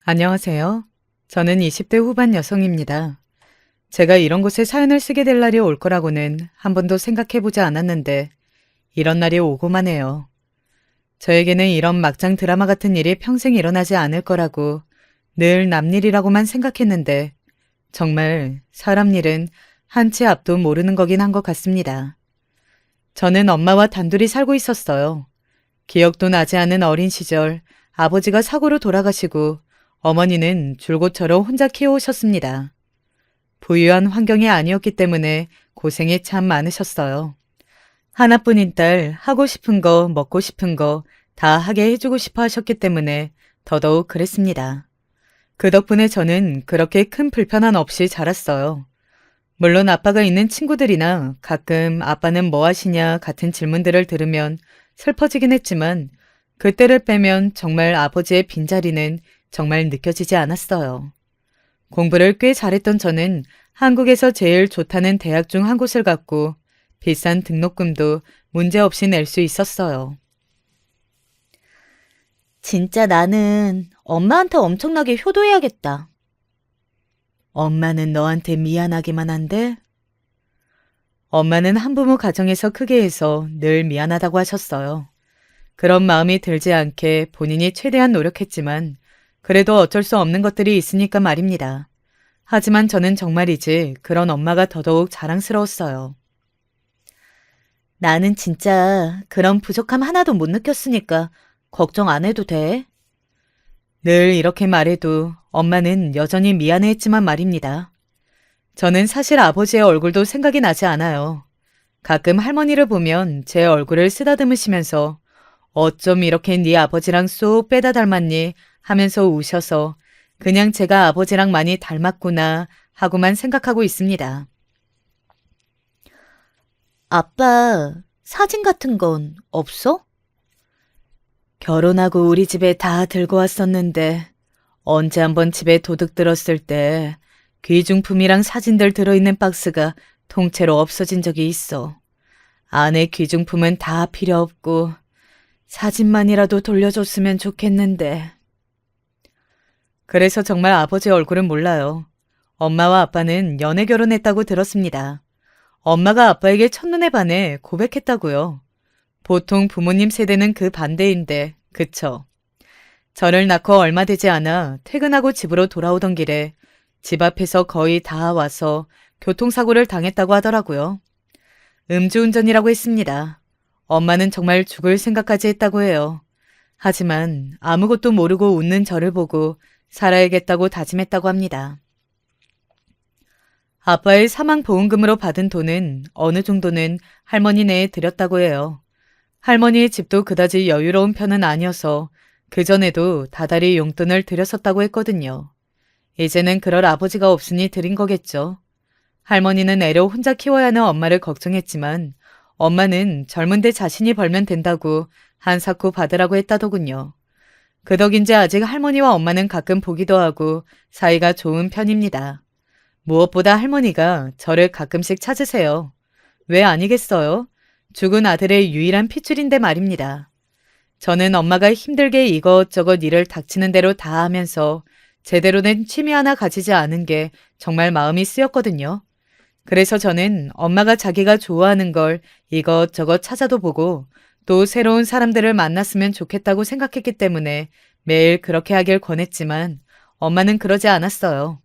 안녕하세요. 저는 20대 후반 여성입니다. 제가 이런 곳에 사연을 쓰게 될 날이 올 거라고는 한 번도 생각해보지 않았는데 이런 날이 오고만 해요. 저에게는 이런 막장 드라마 같은 일이 평생 일어나지 않을 거라고 늘 남일이라고만 생각했는데 정말 사람 일은 한 치 앞도 모르는 거긴 한 것 같습니다. 저는 엄마와 단둘이 살고 있었어요. 기억도 나지 않은 어린 시절 아버지가 사고로 돌아가시고 어머니는 줄곧 저를 혼자 키워오셨습니다. 부유한 환경이 아니었기 때문에 고생이 참 많으셨어요. 하나뿐인 딸, 하고 싶은 거, 먹고 싶은 거 다 하게 해주고 싶어 하셨기 때문에 더더욱 그랬습니다. 그 덕분에 저는 그렇게 큰 불편함 없이 자랐어요. 물론 아빠가 있는 친구들이나 가끔 아빠는 뭐 하시냐 같은 질문들을 들으면 슬퍼지긴 했지만 그때를 빼면 정말 아버지의 빈자리는 정말 느껴지지 않았어요. 공부를 꽤 잘했던 저는 한국에서 제일 좋다는 대학 중 한 곳을 갔고 비싼 등록금도 문제없이 낼 수 있었어요. 진짜 나는 엄마한테 엄청나게 효도해야겠다. 엄마는 너한테 미안하기만 한데? 엄마는 한부모 가정에서 크게 해서 늘 미안하다고 하셨어요. 그런 마음이 들지 않게 본인이 최대한 노력했지만 그래도 어쩔 수 없는 것들이 있으니까 말입니다. 하지만 저는 정말이지 그런 엄마가 더더욱 자랑스러웠어요. 나는 진짜 그런 부족함 하나도 못 느꼈으니까 걱정 안 해도 돼. 늘 이렇게 말해도 엄마는 여전히 미안해했지만 말입니다. 저는 사실 아버지의 얼굴도 생각이 나지 않아요. 가끔 할머니를 보면 제 얼굴을 쓰다듬으시면서 어쩜 이렇게 네 아버지랑 쏙 빼다 닮았니 하면서 우셔서 그냥 제가 아버지랑 많이 닮았구나 하고만 생각하고 있습니다. 아빠, 사진 같은 건 없어? 결혼하고 우리 집에 다 들고 왔었는데 언제 한번 집에 도둑 들었을 때 귀중품이랑 사진들 들어있는 박스가 통째로 없어진 적이 있어. 안에 귀중품은 다 필요 없고 사진만이라도 돌려줬으면 좋겠는데. 그래서 정말 아버지 얼굴은 몰라요. 엄마와 아빠는 연애 결혼했다고 들었습니다. 엄마가 아빠에게 첫눈에 반해 고백했다고요. 보통 부모님 세대는 그 반대인데, 그쵸? 저를 낳고 얼마 되지 않아 퇴근하고 집으로 돌아오던 길에 집 앞에서 거의 다 와서 교통사고를 당했다고 하더라고요. 음주운전이라고 했습니다. 엄마는 정말 죽을 생각까지 했다고 해요. 하지만 아무것도 모르고 웃는 저를 보고 살아야겠다고 다짐했다고 합니다. 아빠의 사망보험금으로 받은 돈은 어느 정도는 할머니네에 드렸다고 해요. 할머니의 집도 그다지 여유로운 편은 아니어서 그전에도 다달이 용돈을 드렸었다고 했거든요. 이제는 그럴 아버지가 없으니 드린 거겠죠. 할머니는 애를 혼자 키워야 하는 엄마를 걱정했지만 엄마는 젊은데 자신이 벌면 된다고 한사코 받으라고 했다더군요. 그 덕인지 아직 할머니와 엄마는 가끔 보기도 하고 사이가 좋은 편입니다. 무엇보다 할머니가 저를 가끔씩 찾으세요. 왜 아니겠어요? 죽은 아들의 유일한 핏줄인데 말입니다. 저는 엄마가 힘들게 이것저것 일을 닥치는 대로 다 하면서 제대로 된 취미 하나 가지지 않은 게 정말 마음이 쓰였거든요. 그래서 저는 엄마가 자기가 좋아하는 걸 이것저것 찾아도 보고 또 새로운 사람들을 만났으면 좋겠다고 생각했기 때문에 매일 그렇게 하길 권했지만 엄마는 그러지 않았어요.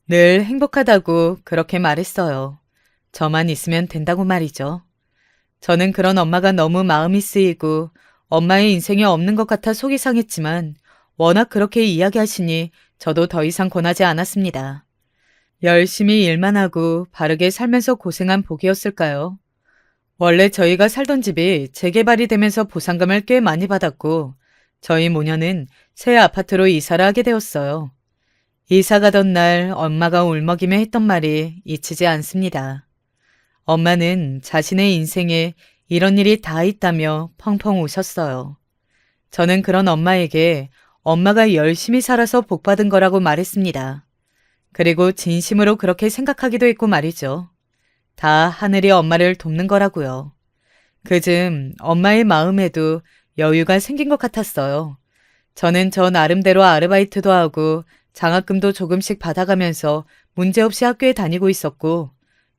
늘 행복하다고 그렇게 말했어요. 저만 있으면 된다고 말이죠. 저는 그런 엄마가 너무 마음이 쓰이고 엄마의 인생이 없는 것 같아 속이 상했지만 워낙 그렇게 이야기하시니 저도 더 이상 권하지 않았습니다. 열심히 일만 하고 바르게 살면서 고생한 복이었을까요? 원래 저희가 살던 집이 재개발이 되면서 보상금을 꽤 많이 받았고 저희 모녀는 새 아파트로 이사를 하게 되었어요. 이사 가던 날 엄마가 울먹이며 했던 말이 잊히지 않습니다. 엄마는 자신의 인생에 이런 일이 다 있다며 펑펑 우셨어요. 저는 그런 엄마에게 엄마가 열심히 살아서 복받은 거라고 말했습니다. 그리고 진심으로 그렇게 생각하기도 했고 말이죠. 다 하늘이 엄마를 돕는 거라고요. 그즘 엄마의 마음에도 여유가 생긴 것 같았어요. 저는 저 나름대로 아르바이트도 하고 장학금도 조금씩 받아가면서 문제없이 학교에 다니고 있었고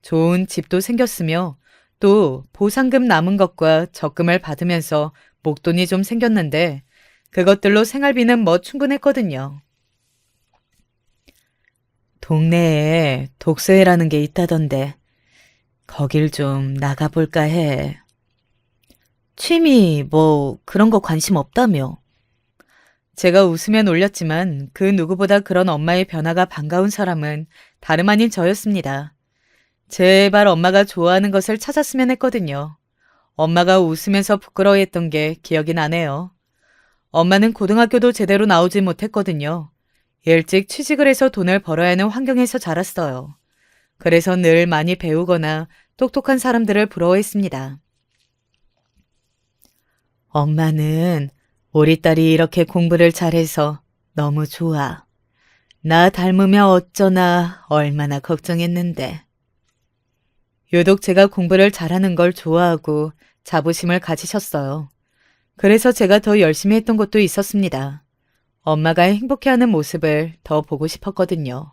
좋은 집도 생겼으며 또 보상금 남은 것과 적금을 받으면서 목돈이 좀 생겼는데 그것들로 생활비는 뭐 충분했거든요. 동네에 독서회라는 게 있다던데 거길 좀 나가볼까 해. 취미, 뭐, 그런 거 관심 없다며. 제가 웃으며 놀렸지만 그 누구보다 그런 엄마의 변화가 반가운 사람은 다름 아닌 저였습니다. 제발 엄마가 좋아하는 것을 찾았으면 했거든요. 엄마가 웃으면서 부끄러워했던 게 기억이 나네요. 엄마는 고등학교도 제대로 나오지 못했거든요. 일찍 취직을 해서 돈을 벌어야 하는 환경에서 자랐어요. 그래서 늘 많이 배우거나 똑똑한 사람들을 부러워했습니다. 엄마는 우리 딸이 이렇게 공부를 잘해서 너무 좋아. 나 닮으면 어쩌나 얼마나 걱정했는데. 유독 제가 공부를 잘하는 걸 좋아하고 자부심을 가지셨어요. 그래서 제가 더 열심히 했던 것도 있었습니다. 엄마가 행복해하는 모습을 더 보고 싶었거든요.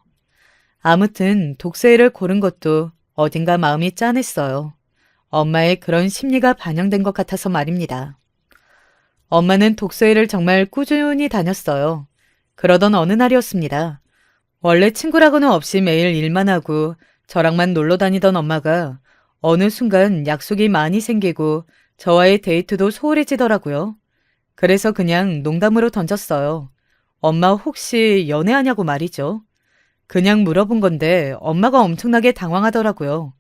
아무튼 독서회를 고른 것도 어딘가 마음이 짠했어요. 엄마의 그런 심리가 반영된 것 같아서 말입니다. 엄마는 독서회를 정말 꾸준히 다녔어요. 그러던 어느 날이었습니다. 원래 친구라고는 없이 매일 일만 하고 저랑만 놀러 다니던 엄마가 어느 순간 약속이 많이 생기고 저와의 데이트도 소홀해지더라고요. 그래서 그냥 농담으로 던졌어요. 엄마 혹시 연애하냐고 말이죠. 그냥 물어본 건데 엄마가 엄청나게 당황하더라고요.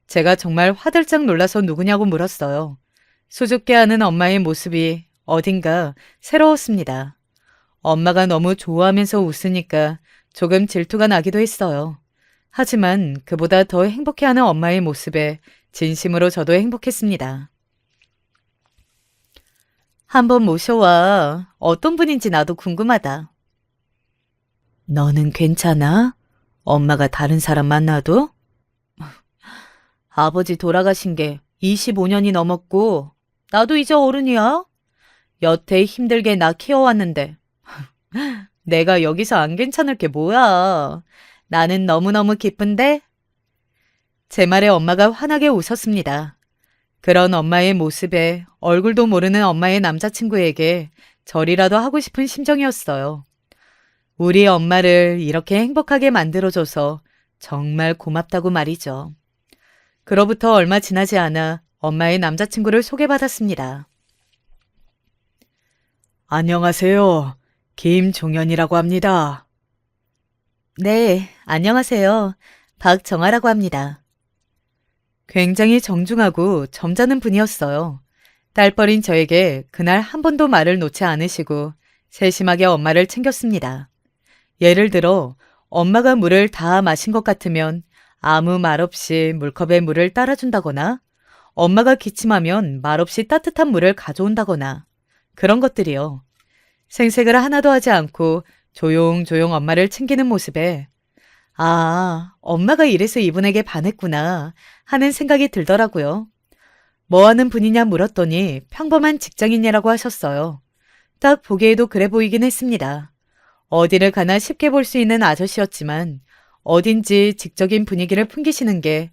제가 정말 화들짝 놀라서 누구냐고 물었어요. 수줍게 하는 엄마의 모습이 어딘가 새로웠습니다. 엄마가 너무 좋아하면서 웃으니까 조금 질투가 나기도 했어요. 하지만 그보다 더 행복해하는 엄마의 모습에 진심으로 저도 행복했습니다. 한번 모셔와. 어떤 분인지 나도 궁금하다. 너는 괜찮아? 엄마가 다른 사람 만나도? 아버지 돌아가신 게 25년이 넘었고 나도 이제 어른이야. 여태 힘들게 나 키워왔는데 내가 여기서 안 괜찮을 게 뭐야. 나는 너무너무 기쁜데? 제 말에 엄마가 환하게 웃었습니다. 그런 엄마의 모습에 얼굴도 모르는 엄마의 남자친구에게 절이라도 하고 싶은 심정이었어요. 우리 엄마를 이렇게 행복하게 만들어줘서 정말 고맙다고 말이죠. 그로부터 얼마 지나지 않아 엄마의 남자친구를 소개받았습니다. 안녕하세요. 김종현이라고 합니다. 네, 안녕하세요. 박정아라고 합니다. 굉장히 정중하고 점잖은 분이었어요. 딸뻘인 저에게 그날 한 번도 말을 놓지 않으시고 세심하게 엄마를 챙겼습니다. 예를 들어 엄마가 물을 다 마신 것 같으면 아무 말 없이 물컵에 물을 따라준다거나 엄마가 기침하면 말없이 따뜻한 물을 가져온다거나 그런 것들이요. 생색을 하나도 하지 않고 조용조용 엄마를 챙기는 모습에 아, 엄마가 이래서 이분에게 반했구나 하는 생각이 들더라고요. 뭐 하는 분이냐 물었더니 평범한 직장인이라고 하셨어요. 딱 보기에도 그래 보이긴 했습니다. 어디를 가나 쉽게 볼 수 있는 아저씨였지만 어딘지 직적인 분위기를 풍기시는 게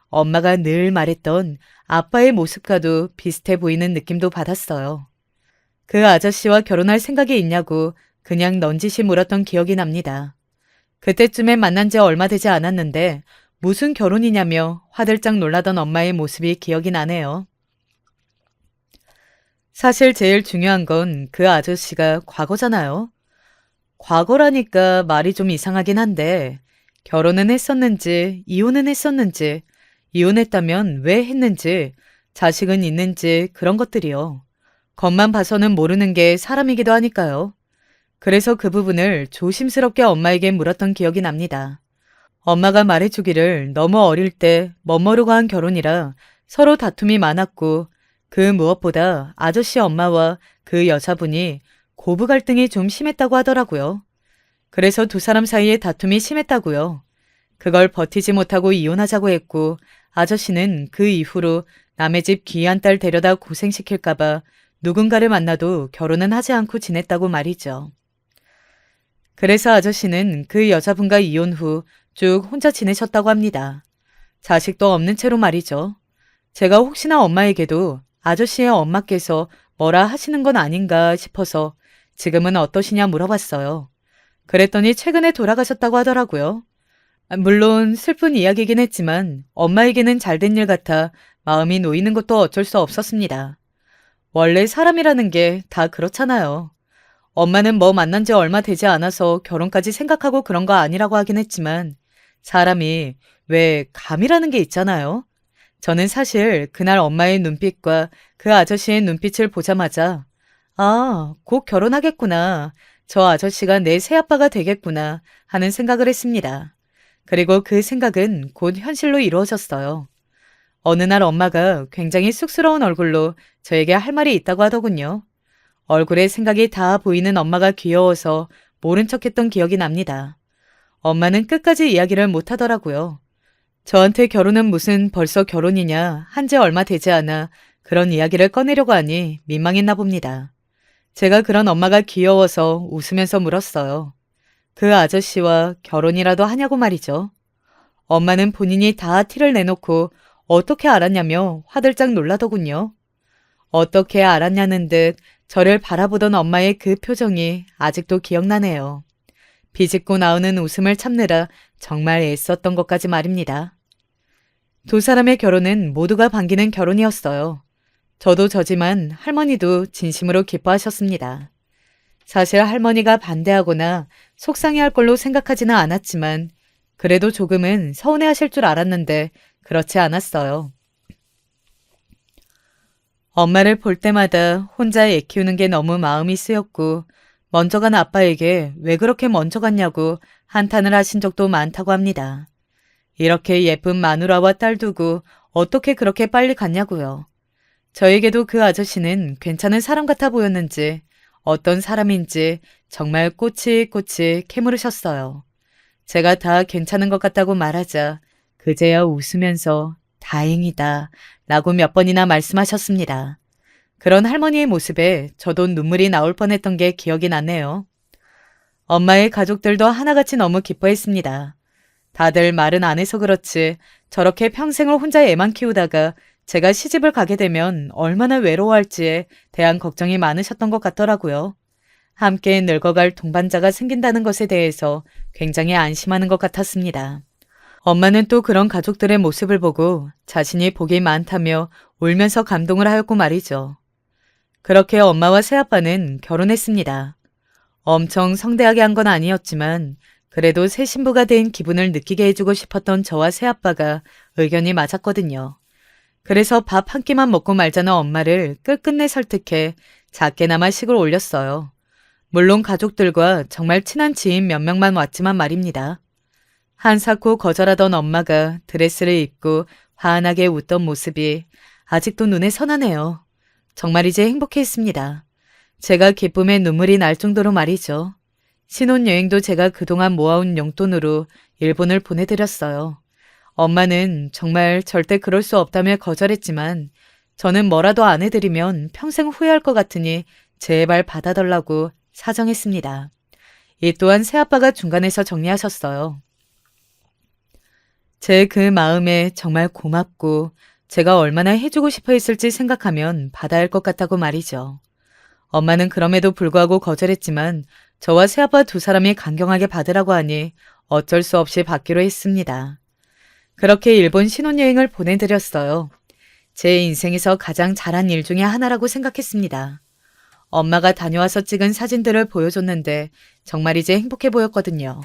엄마가 늘 말했던 아빠의 모습과도 비슷해 보이는 느낌도 받았어요. 그 아저씨와 결혼할 생각이 있냐고 그냥 넌지시 물었던 기억이 납니다. 그때쯤에 만난 지 얼마 되지 않았는데 무슨 결혼이냐며 화들짝 놀라던 엄마의 모습이 기억이 나네요. 사실 제일 중요한 건 그 아저씨가 과거잖아요. 과거라니까 말이 좀 이상하긴 한데 결혼은 했었는지 이혼은 했었는지 이혼했다면 왜 했는지 자식은 있는지 그런 것들이요. 겉만 봐서는 모르는 게 사람이기도 하니까요. 그래서 그 부분을 조심스럽게 엄마에게 물었던 기억이 납니다. 엄마가 말해주기를 너무 어릴 때 멋모르고 한 결혼이라 서로 다툼이 많았고 그 무엇보다 아저씨 엄마와 그 여자분이 고부 갈등이 좀 심했다고 하더라고요. 그래서 두 사람 사이에 다툼이 심했다고요. 그걸 버티지 못하고 이혼하자고 했고 아저씨는 그 이후로 남의 집 귀한 딸 데려다 고생시킬까봐 누군가를 만나도 결혼은 하지 않고 지냈다고 말이죠. 그래서 아저씨는 그 여자분과 이혼 후 쭉 혼자 지내셨다고 합니다. 자식도 없는 채로 말이죠. 제가 혹시나 엄마에게도 아저씨의 엄마께서 뭐라 하시는 건 아닌가 싶어서 지금은 어떠시냐 물어봤어요. 그랬더니 최근에 돌아가셨다고 하더라고요. 물론 슬픈 이야기긴 했지만 엄마에게는 잘된 일 같아 마음이 놓이는 것도 어쩔 수 없었습니다. 원래 사람이라는 게 다 그렇잖아요. 엄마는 뭐 만난 지 얼마 되지 않아서 결혼까지 생각하고 그런 거 아니라고 하긴 했지만 사람이 왜 감이라는 게 있잖아요. 저는 사실 그날 엄마의 눈빛과 그 아저씨의 눈빛을 보자마자 아, 곧 결혼하겠구나. 저 아저씨가 내 새아빠가 되겠구나 하는 생각을 했습니다. 그리고 그 생각은 곧 현실로 이루어졌어요. 어느 날 엄마가 굉장히 쑥스러운 얼굴로 저에게 할 말이 있다고 하더군요. 얼굴에 생각이 다 보이는 엄마가 귀여워서 모른 척했던 기억이 납니다. 엄마는 끝까지 이야기를 못 하더라고요. 저한테 결혼은 무슨 벌써 결혼이냐, 한지 얼마 되지 않아 그런 이야기를 꺼내려고 하니 민망했나 봅니다. 제가 그런 엄마가 귀여워서 웃으면서 물었어요. 그 아저씨와 결혼이라도 하냐고 말이죠. 엄마는 본인이 다 티를 내놓고 어떻게 알았냐며 화들짝 놀라더군요. 어떻게 알았냐는 듯 저를 바라보던 엄마의 그 표정이 아직도 기억나네요. 비집고 나오는 웃음을 참느라 정말 애썼던 것까지 말입니다. 두 사람의 결혼은 모두가 반기는 결혼이었어요. 저도 저지만 할머니도 진심으로 기뻐하셨습니다. 사실 할머니가 반대하거나 속상해할 걸로 생각하지는 않았지만 그래도 조금은 서운해하실 줄 알았는데 그렇지 않았어요. 엄마를 볼 때마다 혼자 애 키우는 게 너무 마음이 쓰였고 먼저 간 아빠에게 왜 그렇게 먼저 갔냐고 한탄을 하신 적도 많다고 합니다. 이렇게 예쁜 마누라와 딸 두고 어떻게 그렇게 빨리 갔냐고요. 저에게도 그 아저씨는 괜찮은 사람 같아 보였는지 어떤 사람인지 정말 꼬치꼬치 캐물으셨어요. 제가 다 괜찮은 것 같다고 말하자 그제야 웃으면서 다행이다 라고 몇 번이나 말씀하셨습니다. 그런 할머니의 모습에 저도 눈물이 나올 뻔했던 게 기억이 나네요. 엄마의 가족들도 하나같이 너무 기뻐했습니다. 다들 말은 안 해서 그렇지 저렇게 평생을 혼자 애만 키우다가 제가 시집을 가게 되면 얼마나 외로워할지에 대한 걱정이 많으셨던 것 같더라고요. 함께 늙어갈 동반자가 생긴다는 것에 대해서 굉장히 안심하는 것 같았습니다. 엄마는 또 그런 가족들의 모습을 보고 자신이 복이 많다며 울면서 감동을 하였고 말이죠. 그렇게 엄마와 새아빠는 결혼했습니다. 엄청 성대하게 한 건 아니었지만 그래도 새 신부가 된 기분을 느끼게 해주고 싶었던 저와 새아빠가 의견이 맞았거든요. 그래서 밥 한 끼만 먹고 말자는 엄마를 끝끝내 설득해 작게나마 식을 올렸어요. 물론 가족들과 정말 친한 지인 몇 명만 왔지만 말입니다. 한사코 거절하던 엄마가 드레스를 입고 환하게 웃던 모습이 아직도 눈에 선하네요. 정말 이제 행복했습니다. 제가 기쁨에 눈물이 날 정도로 말이죠. 신혼여행도 제가 그동안 모아온 용돈으로 일본을 보내드렸어요. 엄마는 정말 절대 그럴 수 없다며 거절했지만 저는 뭐라도 안 해드리면 평생 후회할 것 같으니 제발 받아달라고 사정했습니다. 이 또한 새아빠가 중간에서 정리하셨어요. 제 그 마음에 정말 고맙고 제가 얼마나 해주고 싶어 했을지 생각하면 받아야 할 것 같다고 말이죠. 엄마는 그럼에도 불구하고 거절했지만 저와 새아빠 두 사람이 강경하게 받으라고 하니 어쩔 수 없이 받기로 했습니다. 그렇게 일본 신혼여행을 보내드렸어요. 제 인생에서 가장 잘한 일 중에 하나라고 생각했습니다. 엄마가 다녀와서 찍은 사진들을 보여줬는데 정말 이제 행복해 보였거든요.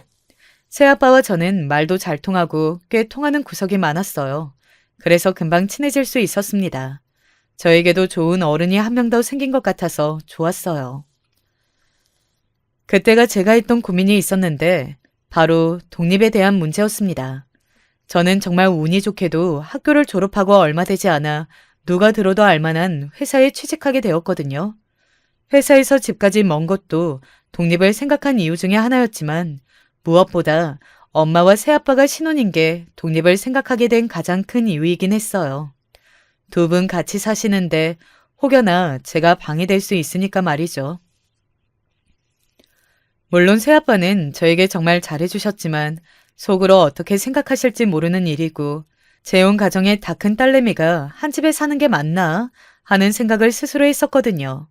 새아빠와 저는 말도 잘 통하고 꽤 통하는 구석이 많았어요. 그래서 금방 친해질 수 있었습니다. 저에게도 좋은 어른이 한 명 더 생긴 것 같아서 좋았어요. 그때가 제가 했던 고민이 있었는데 바로 독립에 대한 문제였습니다. 저는 정말 운이 좋게도 학교를 졸업하고 얼마 되지 않아 누가 들어도 알만한 회사에 취직하게 되었거든요. 회사에서 집까지 먼 것도 독립을 생각한 이유 중에 하나였지만 무엇보다 엄마와 새아빠가 신혼인 게 독립을 생각하게 된 가장 큰 이유이긴 했어요. 두 분 같이 사시는데 혹여나 제가 방해될 수 있으니까 말이죠. 물론 새아빠는 저에게 정말 잘해주셨지만 속으로 어떻게 생각하실지 모르는 일이고 재혼 가정의 다 큰 딸내미가 한 집에 사는 게 맞나 하는 생각을 스스로 했었거든요.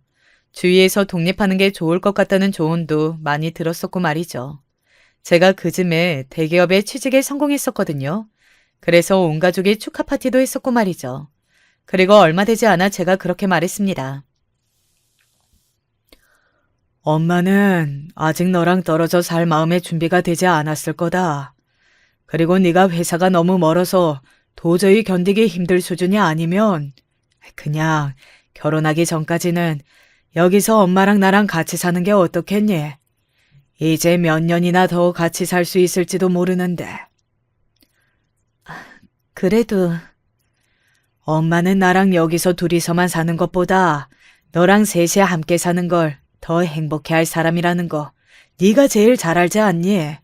주위에서 독립하는 게 좋을 것 같다는 조언도 많이 들었었고 말이죠. 제가 그쯤에 대기업에 취직에 성공했었거든요. 그래서 온 가족이 축하 파티도 했었고 말이죠. 그리고 얼마 되지 않아 제가 그렇게 말했습니다. 엄마는 아직 너랑 떨어져 살 마음의 준비가 되지 않았을 거다. 그리고 네가 회사가 너무 멀어서 도저히 견디기 힘들 수준이 아니면 그냥 결혼하기 전까지는 여기서 엄마랑 나랑 같이 사는 게 어떻겠니? 이제 몇 년이나 더 같이 살 수 있을지도 모르는데. 그래도 엄마는 나랑 여기서 둘이서만 사는 것보다 너랑 셋이 함께 사는 걸 더 행복해할 사람이라는 거 네가 제일 잘 알지 않니?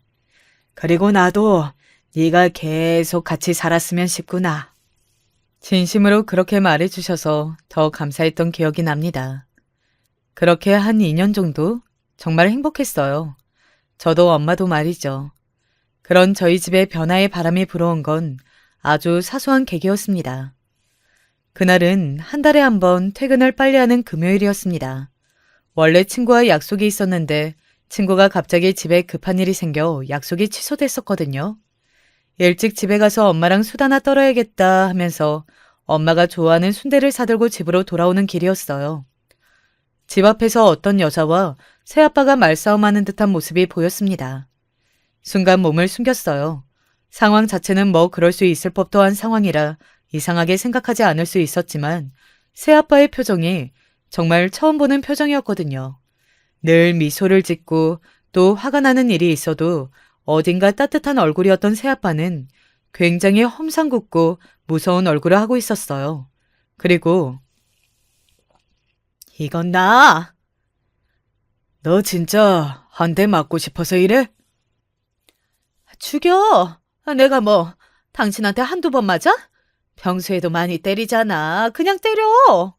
그리고 나도 네가 계속 같이 살았으면 싶구나. 진심으로 그렇게 말해주셔서 더 감사했던 기억이 납니다. 그렇게 한 2년 정도 정말 행복했어요. 저도 엄마도 말이죠. 그런 저희 집에 변화의 바람이 불어온 건 아주 사소한 계기였습니다. 그날은 한 달에 한 번 퇴근을 빨리 하는 금요일이었습니다. 원래 친구와 약속이 있었는데 친구가 갑자기 집에 급한 일이 생겨 약속이 취소됐었거든요. 일찍 집에 가서 엄마랑 수다나 떨어야겠다 하면서 엄마가 좋아하는 순대를 사들고 집으로 돌아오는 길이었어요. 집 앞에서 어떤 여자와 새아빠가 말싸움하는 듯한 모습이 보였습니다. 순간 몸을 숨겼어요. 상황 자체는 뭐 그럴 수 있을 법도 한 상황이라 이상하게 생각하지 않을 수 있었지만 새아빠의 표정이 정말 처음 보는 표정이었거든요. 늘 미소를 짓고 또 화가 나는 일이 있어도 어딘가 따뜻한 얼굴이었던 새아빠는 굉장히 험상궂고 무서운 얼굴을 하고 있었어요. 그리고 이건 나. 너 진짜 한 대 맞고 싶어서 이래? 죽여. 내가 뭐 당신한테 한두 번 맞아? 평소에도 많이 때리잖아. 그냥 때려.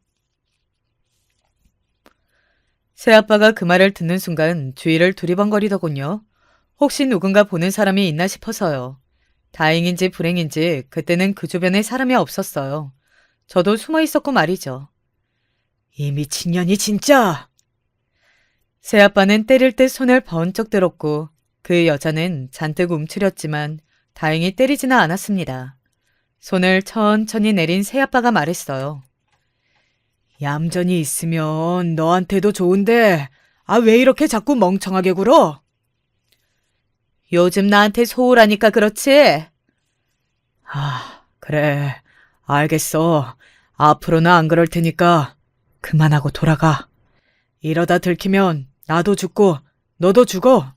새아빠가 그 말을 듣는 순간 주위를 두리번거리더군요. 혹시 누군가 보는 사람이 있나 싶어서요. 다행인지 불행인지 그때는 그 주변에 사람이 없었어요. 저도 숨어 있었고 말이죠. 이 미친년이 진짜! 새아빠는 때릴 때 손을 번쩍 들었고 그 여자는 잔뜩 움츠렸지만 다행히 때리지는 않았습니다. 손을 천천히 내린 새아빠가 말했어요. 얌전히 있으면 너한테도 좋은데 왜 이렇게 자꾸 멍청하게 굴어? 요즘 나한테 소홀하니까 그렇지? 그래. 알겠어. 앞으로는 안 그럴 테니까 그만하고 돌아가. 이러다 들키면 나도 죽고 너도 죽어.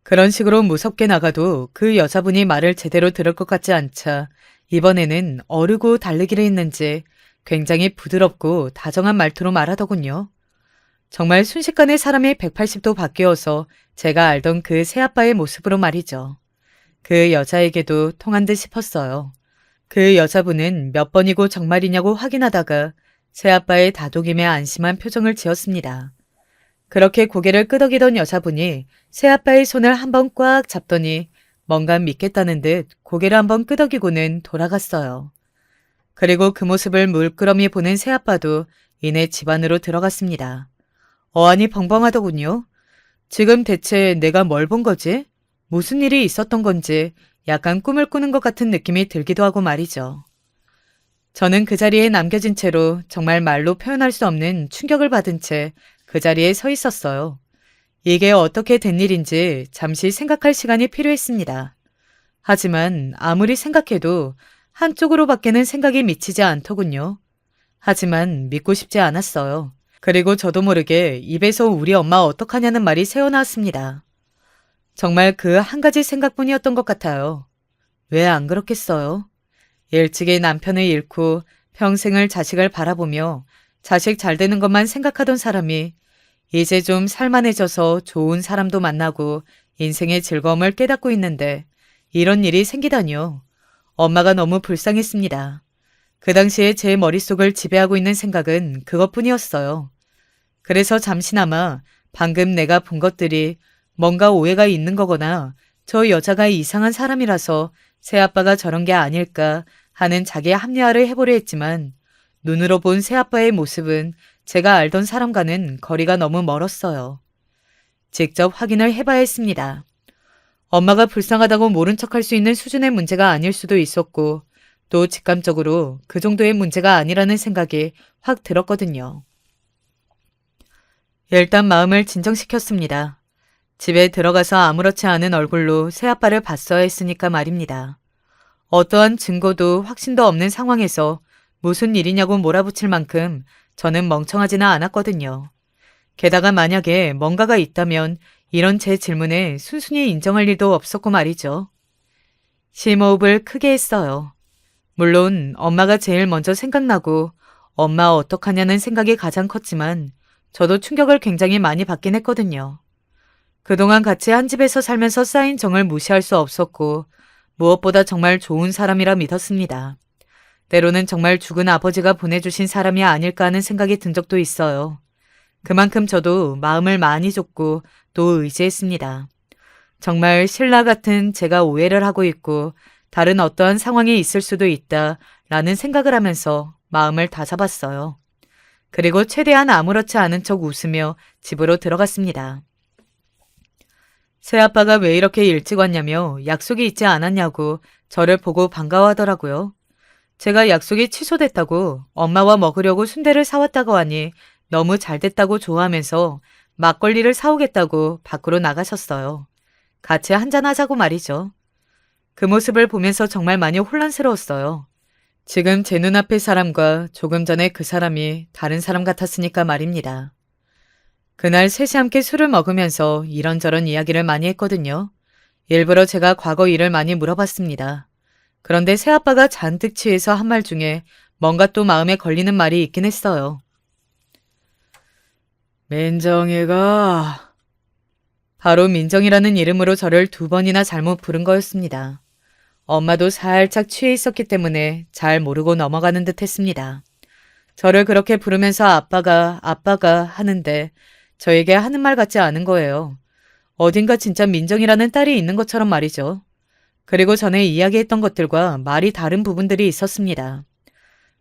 그런 식으로 무섭게 나가도 그 여자분이 말을 제대로 들을 것 같지 않자 이번에는 어르고 달르기를 했는지 굉장히 부드럽고 다정한 말투로 말하더군요. 정말 순식간에 사람이 180도 바뀌어서 제가 알던 그 새아빠의 모습으로 말이죠. 그 여자에게도 통한 듯 싶었어요. 그 여자분은 몇 번이고 정말이냐고 확인하다가 새아빠의 다독임에 안심한 표정을 지었습니다. 그렇게 고개를 끄덕이던 여자분이 새아빠의 손을 한번 꽉 잡더니 뭔가 믿겠다는 듯 고개를 한번 끄덕이고는 돌아갔어요. 그리고 그 모습을 물끄러미 보는 새아빠도 이내 집 안으로 들어갔습니다. 어안이 벙벙하더군요. 지금 대체 내가 뭘 본 거지? 무슨 일이 있었던 건지 약간 꿈을 꾸는 것 같은 느낌이 들기도 하고 말이죠. 저는 그 자리에 남겨진 채로 정말 말로 표현할 수 없는 충격을 받은 채 그 자리에 서 있었어요. 이게 어떻게 된 일인지 잠시 생각할 시간이 필요했습니다. 하지만 아무리 생각해도 한쪽으로밖에는 생각이 미치지 않더군요. 하지만 믿고 싶지 않았어요. 그리고 저도 모르게 입에서 우리 엄마 어떡하냐는 말이 새어나왔습니다. 정말 그 한 가지 생각뿐이었던 것 같아요. 왜 안 그렇겠어요? 일찍이 남편을 잃고 평생을 자식을 바라보며 자식 잘 되는 것만 생각하던 사람이 이제 좀 살만해져서 좋은 사람도 만나고 인생의 즐거움을 깨닫고 있는데 이런 일이 생기다니요. 엄마가 너무 불쌍했습니다. 그 당시에 제 머릿속을 지배하고 있는 생각은 그것뿐이었어요. 그래서 잠시나마 방금 내가 본 것들이 뭔가 오해가 있는 거거나 저 여자가 이상한 사람이라서 새아빠가 저런 게 아닐까 하는 자기 합리화를 해보려 했지만 눈으로 본 새아빠의 모습은 제가 알던 사람과는 거리가 너무 멀었어요. 직접 확인을 해봐야 했습니다. 엄마가 불쌍하다고 모른 척할 수 있는 수준의 문제가 아닐 수도 있었고 또 직감적으로 그 정도의 문제가 아니라는 생각이 확 들었거든요. 일단 마음을 진정시켰습니다. 집에 들어가서 아무렇지 않은 얼굴로 새아빠를 봤어야 했으니까 말입니다. 어떠한 증거도 확신도 없는 상황에서 무슨 일이냐고 몰아붙일 만큼 저는 멍청하지는 않았거든요. 게다가 만약에 뭔가가 있다면 이런 제 질문에 순순히 인정할 일도 없었고 말이죠. 심호흡을 크게 했어요. 물론 엄마가 제일 먼저 생각나고 엄마 어떡하냐는 생각이 가장 컸지만 저도 충격을 굉장히 많이 받긴 했거든요. 그동안 같이 한 집에서 살면서 쌓인 정을 무시할 수 없었고 무엇보다 정말 좋은 사람이라 믿었습니다. 때로는 정말 죽은 아버지가 보내주신 사람이 아닐까 하는 생각이 든 적도 있어요. 그만큼 저도 마음을 많이 줬고 또 의지했습니다. 정말 신라 같은 제가 오해를 하고 있고 다른 어떠한 상황이 있을 수도 있다라는 생각을 하면서 마음을 다잡았어요. 그리고 최대한 아무렇지 않은 척 웃으며 집으로 들어갔습니다. 새아빠가 왜 이렇게 일찍 왔냐며 약속이 있지 않았냐고 저를 보고 반가워하더라고요. 제가 약속이 취소됐다고 엄마와 먹으려고 순대를 사왔다고 하니 너무 잘됐다고 좋아하면서 막걸리를 사오겠다고 밖으로 나가셨어요. 같이 한잔하자고 말이죠. 그 모습을 보면서 정말 많이 혼란스러웠어요. 지금 제 눈앞의 사람과 조금 전에 그 사람이 다른 사람 같았으니까 말입니다. 그날 셋이 함께 술을 먹으면서 이런저런 이야기를 많이 했거든요. 일부러 제가 과거 일을 많이 물어봤습니다. 그런데 새아빠가 잔뜩 취해서 한 말 중에 뭔가 또 마음에 걸리는 말이 있긴 했어요. 민정이가 바로 민정이라는 이름으로 저를 2번이나 잘못 부른 거였습니다. 엄마도 살짝 취해 있었기 때문에 잘 모르고 넘어가는 듯 했습니다. 저를 그렇게 부르면서 아빠가 하는데 저에게 하는 말 같지 않은 거예요. 어딘가 진짜 민정이라는 딸이 있는 것처럼 말이죠. 그리고 전에 이야기했던 것들과 말이 다른 부분들이 있었습니다.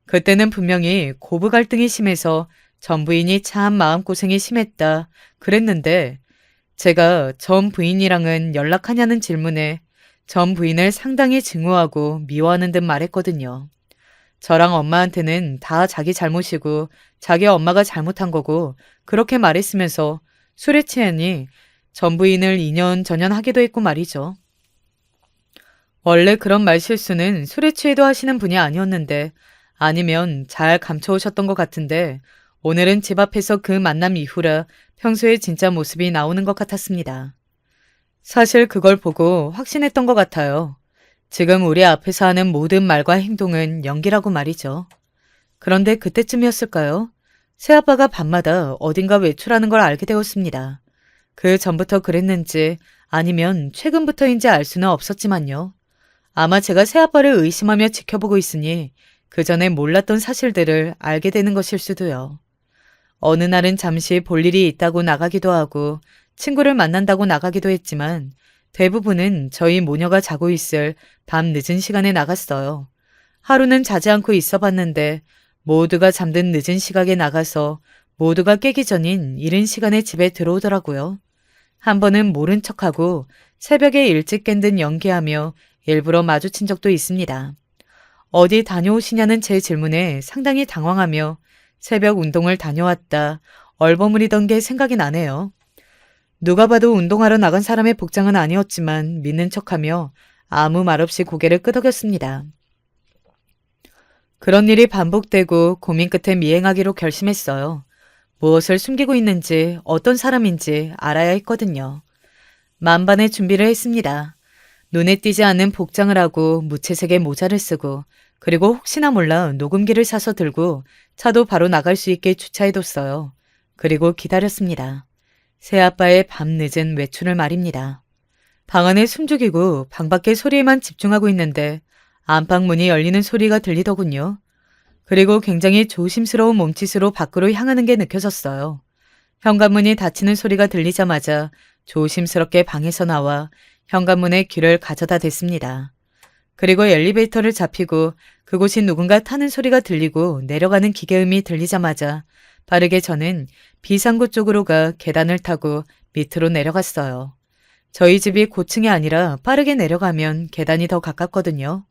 그때는 분명히 고부 갈등이 심해서 전 부인이 참 마음고생이 심했다 그랬는데 제가 전 부인이랑은 연락하냐는 질문에 전 부인을 상당히 증오하고 미워하는 듯 말했거든요. 저랑 엄마한테는 다 자기 잘못이고 자기 엄마가 잘못한 거고 그렇게 말했으면서 술에 취하니 전 부인을 2년 전연하기도 했고 말이죠. 원래 그런 말실수는 술에 취해도 하시는 분이 아니었는데 아니면 잘 감춰오셨던 것 같은데 오늘은 집 앞에서 그 만남 이후라 평소에 진짜 모습이 나오는 것 같았습니다. 사실 그걸 보고 확신했던 것 같아요. 지금 우리 앞에서 하는 모든 말과 행동은 연기라고 말이죠. 그런데 그때쯤이었을까요? 새아빠가 밤마다 어딘가 외출하는 걸 알게 되었습니다. 그 전부터 그랬는지 아니면 최근부터인지 알 수는 없었지만요. 아마 제가 새아빠를 의심하며 지켜보고 있으니 그 전에 몰랐던 사실들을 알게 되는 것일 수도요. 어느 날은 잠시 볼 일이 있다고 나가기도 하고 친구를 만난다고 나가기도 했지만 대부분은 저희 모녀가 자고 있을 밤 늦은 시간에 나갔어요. 하루는 자지 않고 있어 봤는데 모두가 잠든 늦은 시각에 나가서 모두가 깨기 전인 이른 시간에 집에 들어오더라고요. 한 번은 모른 척하고 새벽에 일찍 깬 듯 연기하며 일부러 마주친 적도 있습니다. 어디 다녀오시냐는 제 질문에 상당히 당황하며 새벽 운동을 다녀왔다 얼버무리던 게 생각이 나네요. 누가 봐도 운동하러 나간 사람의 복장은 아니었지만 믿는 척하며 아무 말 없이 고개를 끄덕였습니다. 그런 일이 반복되고 고민 끝에 미행하기로 결심했어요. 무엇을 숨기고 있는지 어떤 사람인지 알아야 했거든요. 만반의 준비를 했습니다. 눈에 띄지 않는 복장을 하고 무채색의 모자를 쓰고 그리고 혹시나 몰라 녹음기를 사서 들고 차도 바로 나갈 수 있게 주차해뒀어요. 그리고 기다렸습니다. 새아빠의 밤늦은 외출을 말입니다. 방 안에 숨죽이고 방 밖의 소리에만 집중하고 있는데 안방 문이 열리는 소리가 들리더군요. 그리고 굉장히 조심스러운 몸짓으로 밖으로 향하는 게 느껴졌어요. 현관문이 닫히는 소리가 들리자마자 조심스럽게 방에서 나와 현관문에 귀를 가져다 댔습니다. 그리고 엘리베이터를 잡히고 그곳이 누군가 타는 소리가 들리고 내려가는 기계음이 들리자마자 빠르게 저는 비상구 쪽으로 가 계단을 타고 밑으로 내려갔어요. 저희 집이 고층이 아니라 빠르게 내려가면 계단이 더 가깝거든요.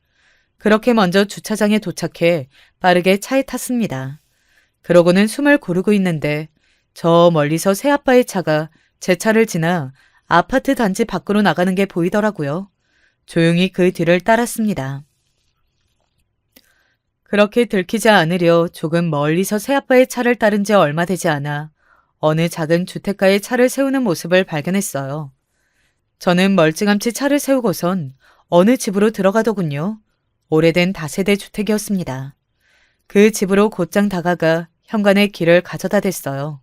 그렇게 먼저 주차장에 도착해 빠르게 차에 탔습니다. 그러고는 숨을 고르고 있는데 저 멀리서 새아빠의 차가 제 차를 지나 아파트 단지 밖으로 나가는 게 보이더라고요. 조용히 그 뒤를 따랐습니다. 그렇게 들키지 않으려 조금 멀리서 새아빠의 차를 따른 지 얼마 되지 않아 어느 작은 주택가에 차를 세우는 모습을 발견했어요. 저는 멀찌감치 차를 세우고선 어느 집으로 들어가더군요. 오래된 다세대 주택이었습니다. 그 집으로 곧장 다가가 현관에 길을 가져다 댔어요.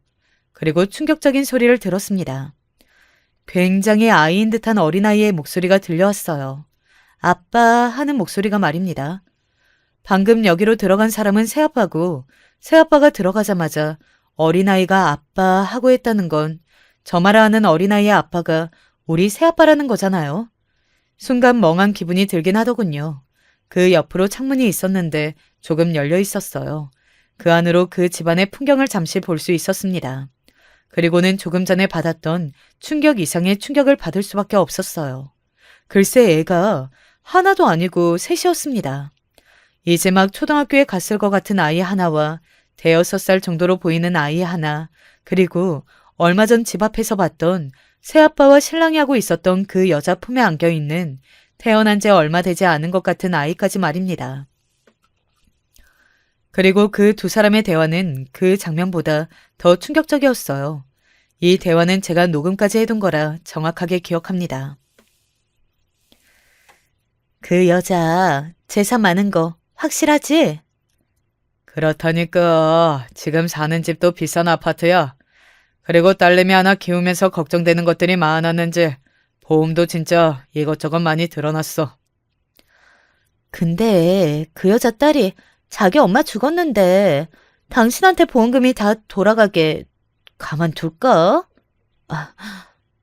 그리고 충격적인 소리를 들었습니다. 굉장히 아이인 듯한 어린아이의 목소리가 들려왔어요. 아빠 하는 목소리가 말입니다. 방금 여기로 들어간 사람은 새아빠고 새아빠가 들어가자마자 어린아이가 아빠 하고 했다는 건 저 말하는 어린아이의 아빠가 우리 새아빠라는 거잖아요. 순간 멍한 기분이 들긴 하더군요. 그 옆으로 창문이 있었는데 조금 열려 있었어요. 그 안으로 그 집안의 풍경을 잠시 볼 수 있었습니다. 그리고는 조금 전에 받았던 충격 이상의 충격을 받을 수밖에 없었어요. 글쎄 애가 하나도 아니고 셋이었습니다. 이제 막 초등학교에 갔을 것 같은 아이 하나와 5살 정도로 보이는 아이 하나, 그리고 얼마 전 집 앞에서 봤던 새아빠와 신랑이 하고 있었던 그 여자 품에 안겨있는 태어난 지 얼마 되지 않은 것 같은 아이까지 말입니다. 그리고 그 두 사람의 대화는 그 장면보다 더 충격적이었어요. 이 대화는 제가 녹음까지 해둔 거라 정확하게 기억합니다. 그 여자 재산 많은 거 확실하지? 그렇다니까. 지금 사는 집도 비싼 아파트야. 그리고 딸내미 하나 키우면서 걱정되는 것들이 많았는지 보험도 진짜 이것저것 많이 들어놨어. 근데 그 여자 딸이 자기 엄마 죽었는데 당신한테 보험금이 다 돌아가게 가만둘까? 아,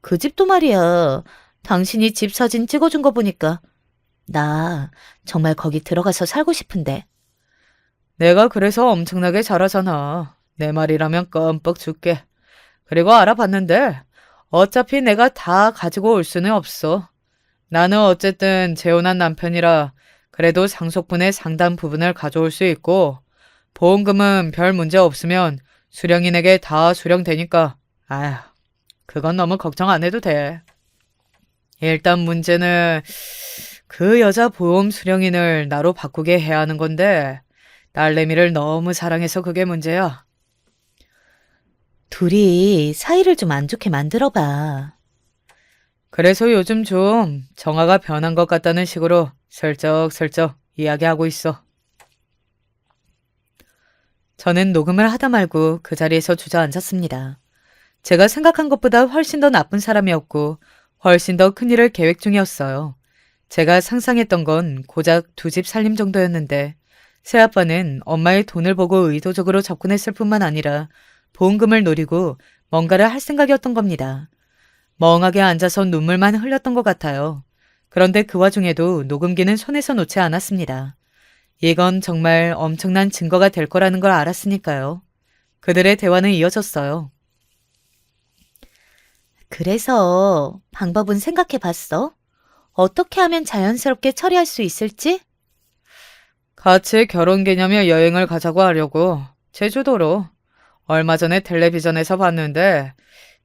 그 집도 말이야. 당신이 집 사진 찍어준 거 보니까 나 정말 거기 들어가서 살고 싶은데. 내가 그래서 엄청나게 잘하잖아. 내 말이라면 껌뻑 줄게. 그리고 알아봤는데 어차피 내가 다 가지고 올 수는 없어. 나는 어쨌든 재혼한 남편이라 그래도 상속분의 상당 부분을 가져올 수 있고 보험금은 별 문제 없으면 수령인에게 다 수령되니까 아휴 그건 너무 걱정 안 해도 돼. 일단 문제는 그 여자 보험 수령인을 나로 바꾸게 해야 하는 건데 딸내미를 너무 사랑해서 그게 문제야. 둘이 사이를 좀 안 좋게 만들어봐. 그래서 요즘 좀 정화가 변한 것 같다는 식으로 슬쩍슬쩍 이야기하고 있어. 저는 녹음을 하다 말고 그 자리에서 주저앉았습니다. 제가 생각한 것보다 훨씬 더 나쁜 사람이었고 훨씬 더 큰일을 계획 중이었어요. 제가 상상했던 건 고작 2집 살림 정도였는데 새아빠는 엄마의 돈을 보고 의도적으로 접근했을 뿐만 아니라 보험금을 노리고 뭔가를 할 생각이었던 겁니다. 멍하게 앉아서 눈물만 흘렸던 것 같아요. 그런데 그 와중에도 녹음기는 손에서 놓지 않았습니다. 이건 정말 엄청난 증거가 될 거라는 걸 알았으니까요. 그들의 대화는 이어졌어요. 그래서 방법은 생각해 봤어? 어떻게 하면 자연스럽게 처리할 수 있을지? 같이 결혼 기념일 여행을 가자고 하려고 제주도로. 얼마 전에 텔레비전에서 봤는데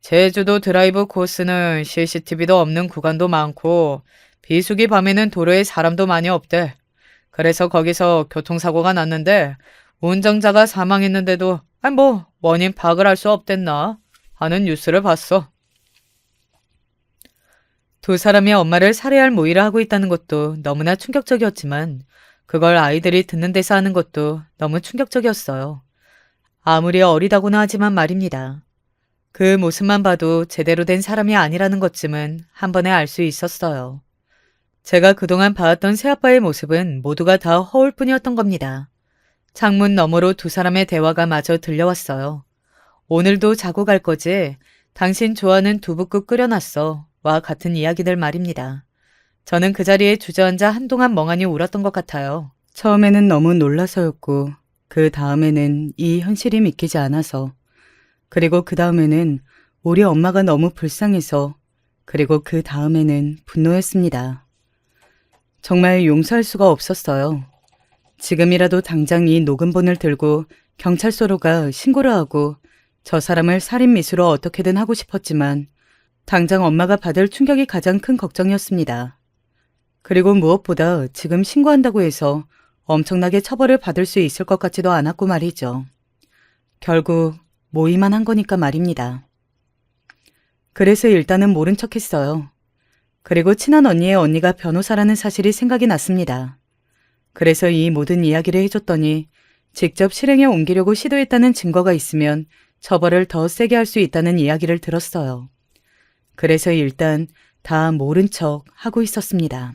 제주도 드라이브 코스는 CCTV도 없는 구간도 많고 비수기 밤에는 도로에 사람도 많이 없대. 그래서 거기서 교통사고가 났는데 운전자가 사망했는데도 원인 파악을 할 수 없댔나 하는 뉴스를 봤어. 두 사람이 엄마를 살해할 모의를 하고 있다는 것도 너무나 충격적이었지만 그걸 아이들이 듣는 데서 하는 것도 너무 충격적이었어요. 아무리 어리다고나 하지만 말입니다. 그 모습만 봐도 제대로 된 사람이 아니라는 것쯤은 한 번에 알 수 있었어요. 제가 그동안 봐왔던 새아빠의 모습은 모두가 다 허울 뿐이었던 겁니다. 창문 너머로 두 사람의 대화가 마저 들려왔어요. 오늘도 자고 갈 거지? 당신 좋아하는 두부국 끓여놨어. 와 같은 이야기들 말입니다. 저는 그 자리에 주저앉아 한동안 멍하니 울었던 것 같아요. 처음에는 너무 놀라서였고, 그 다음에는 이 현실이 믿기지 않아서, 그리고 그 다음에는 우리 엄마가 너무 불쌍해서, 그리고 그 다음에는 분노했습니다. 정말 용서할 수가 없었어요. 지금이라도 당장 이 녹음본을 들고 경찰서로 가 신고를 하고 저 사람을 살인 미수로 어떻게든 하고 싶었지만 당장 엄마가 받을 충격이 가장 큰 걱정이었습니다. 그리고 무엇보다 지금 신고한다고 해서 엄청나게 처벌을 받을 수 있을 것 같지도 않았고 말이죠. 결국 모의만 한 거니까 말입니다. 그래서 일단은 모른 척 했어요. 그리고 친한 언니의 언니가 변호사라는 사실이 생각이 났습니다. 그래서 이 모든 이야기를 해줬더니 직접 실행에 옮기려고 시도했다는 증거가 있으면 처벌을 더 세게 할 수 있다는 이야기를 들었어요. 그래서 일단 다 모른 척 하고 있었습니다.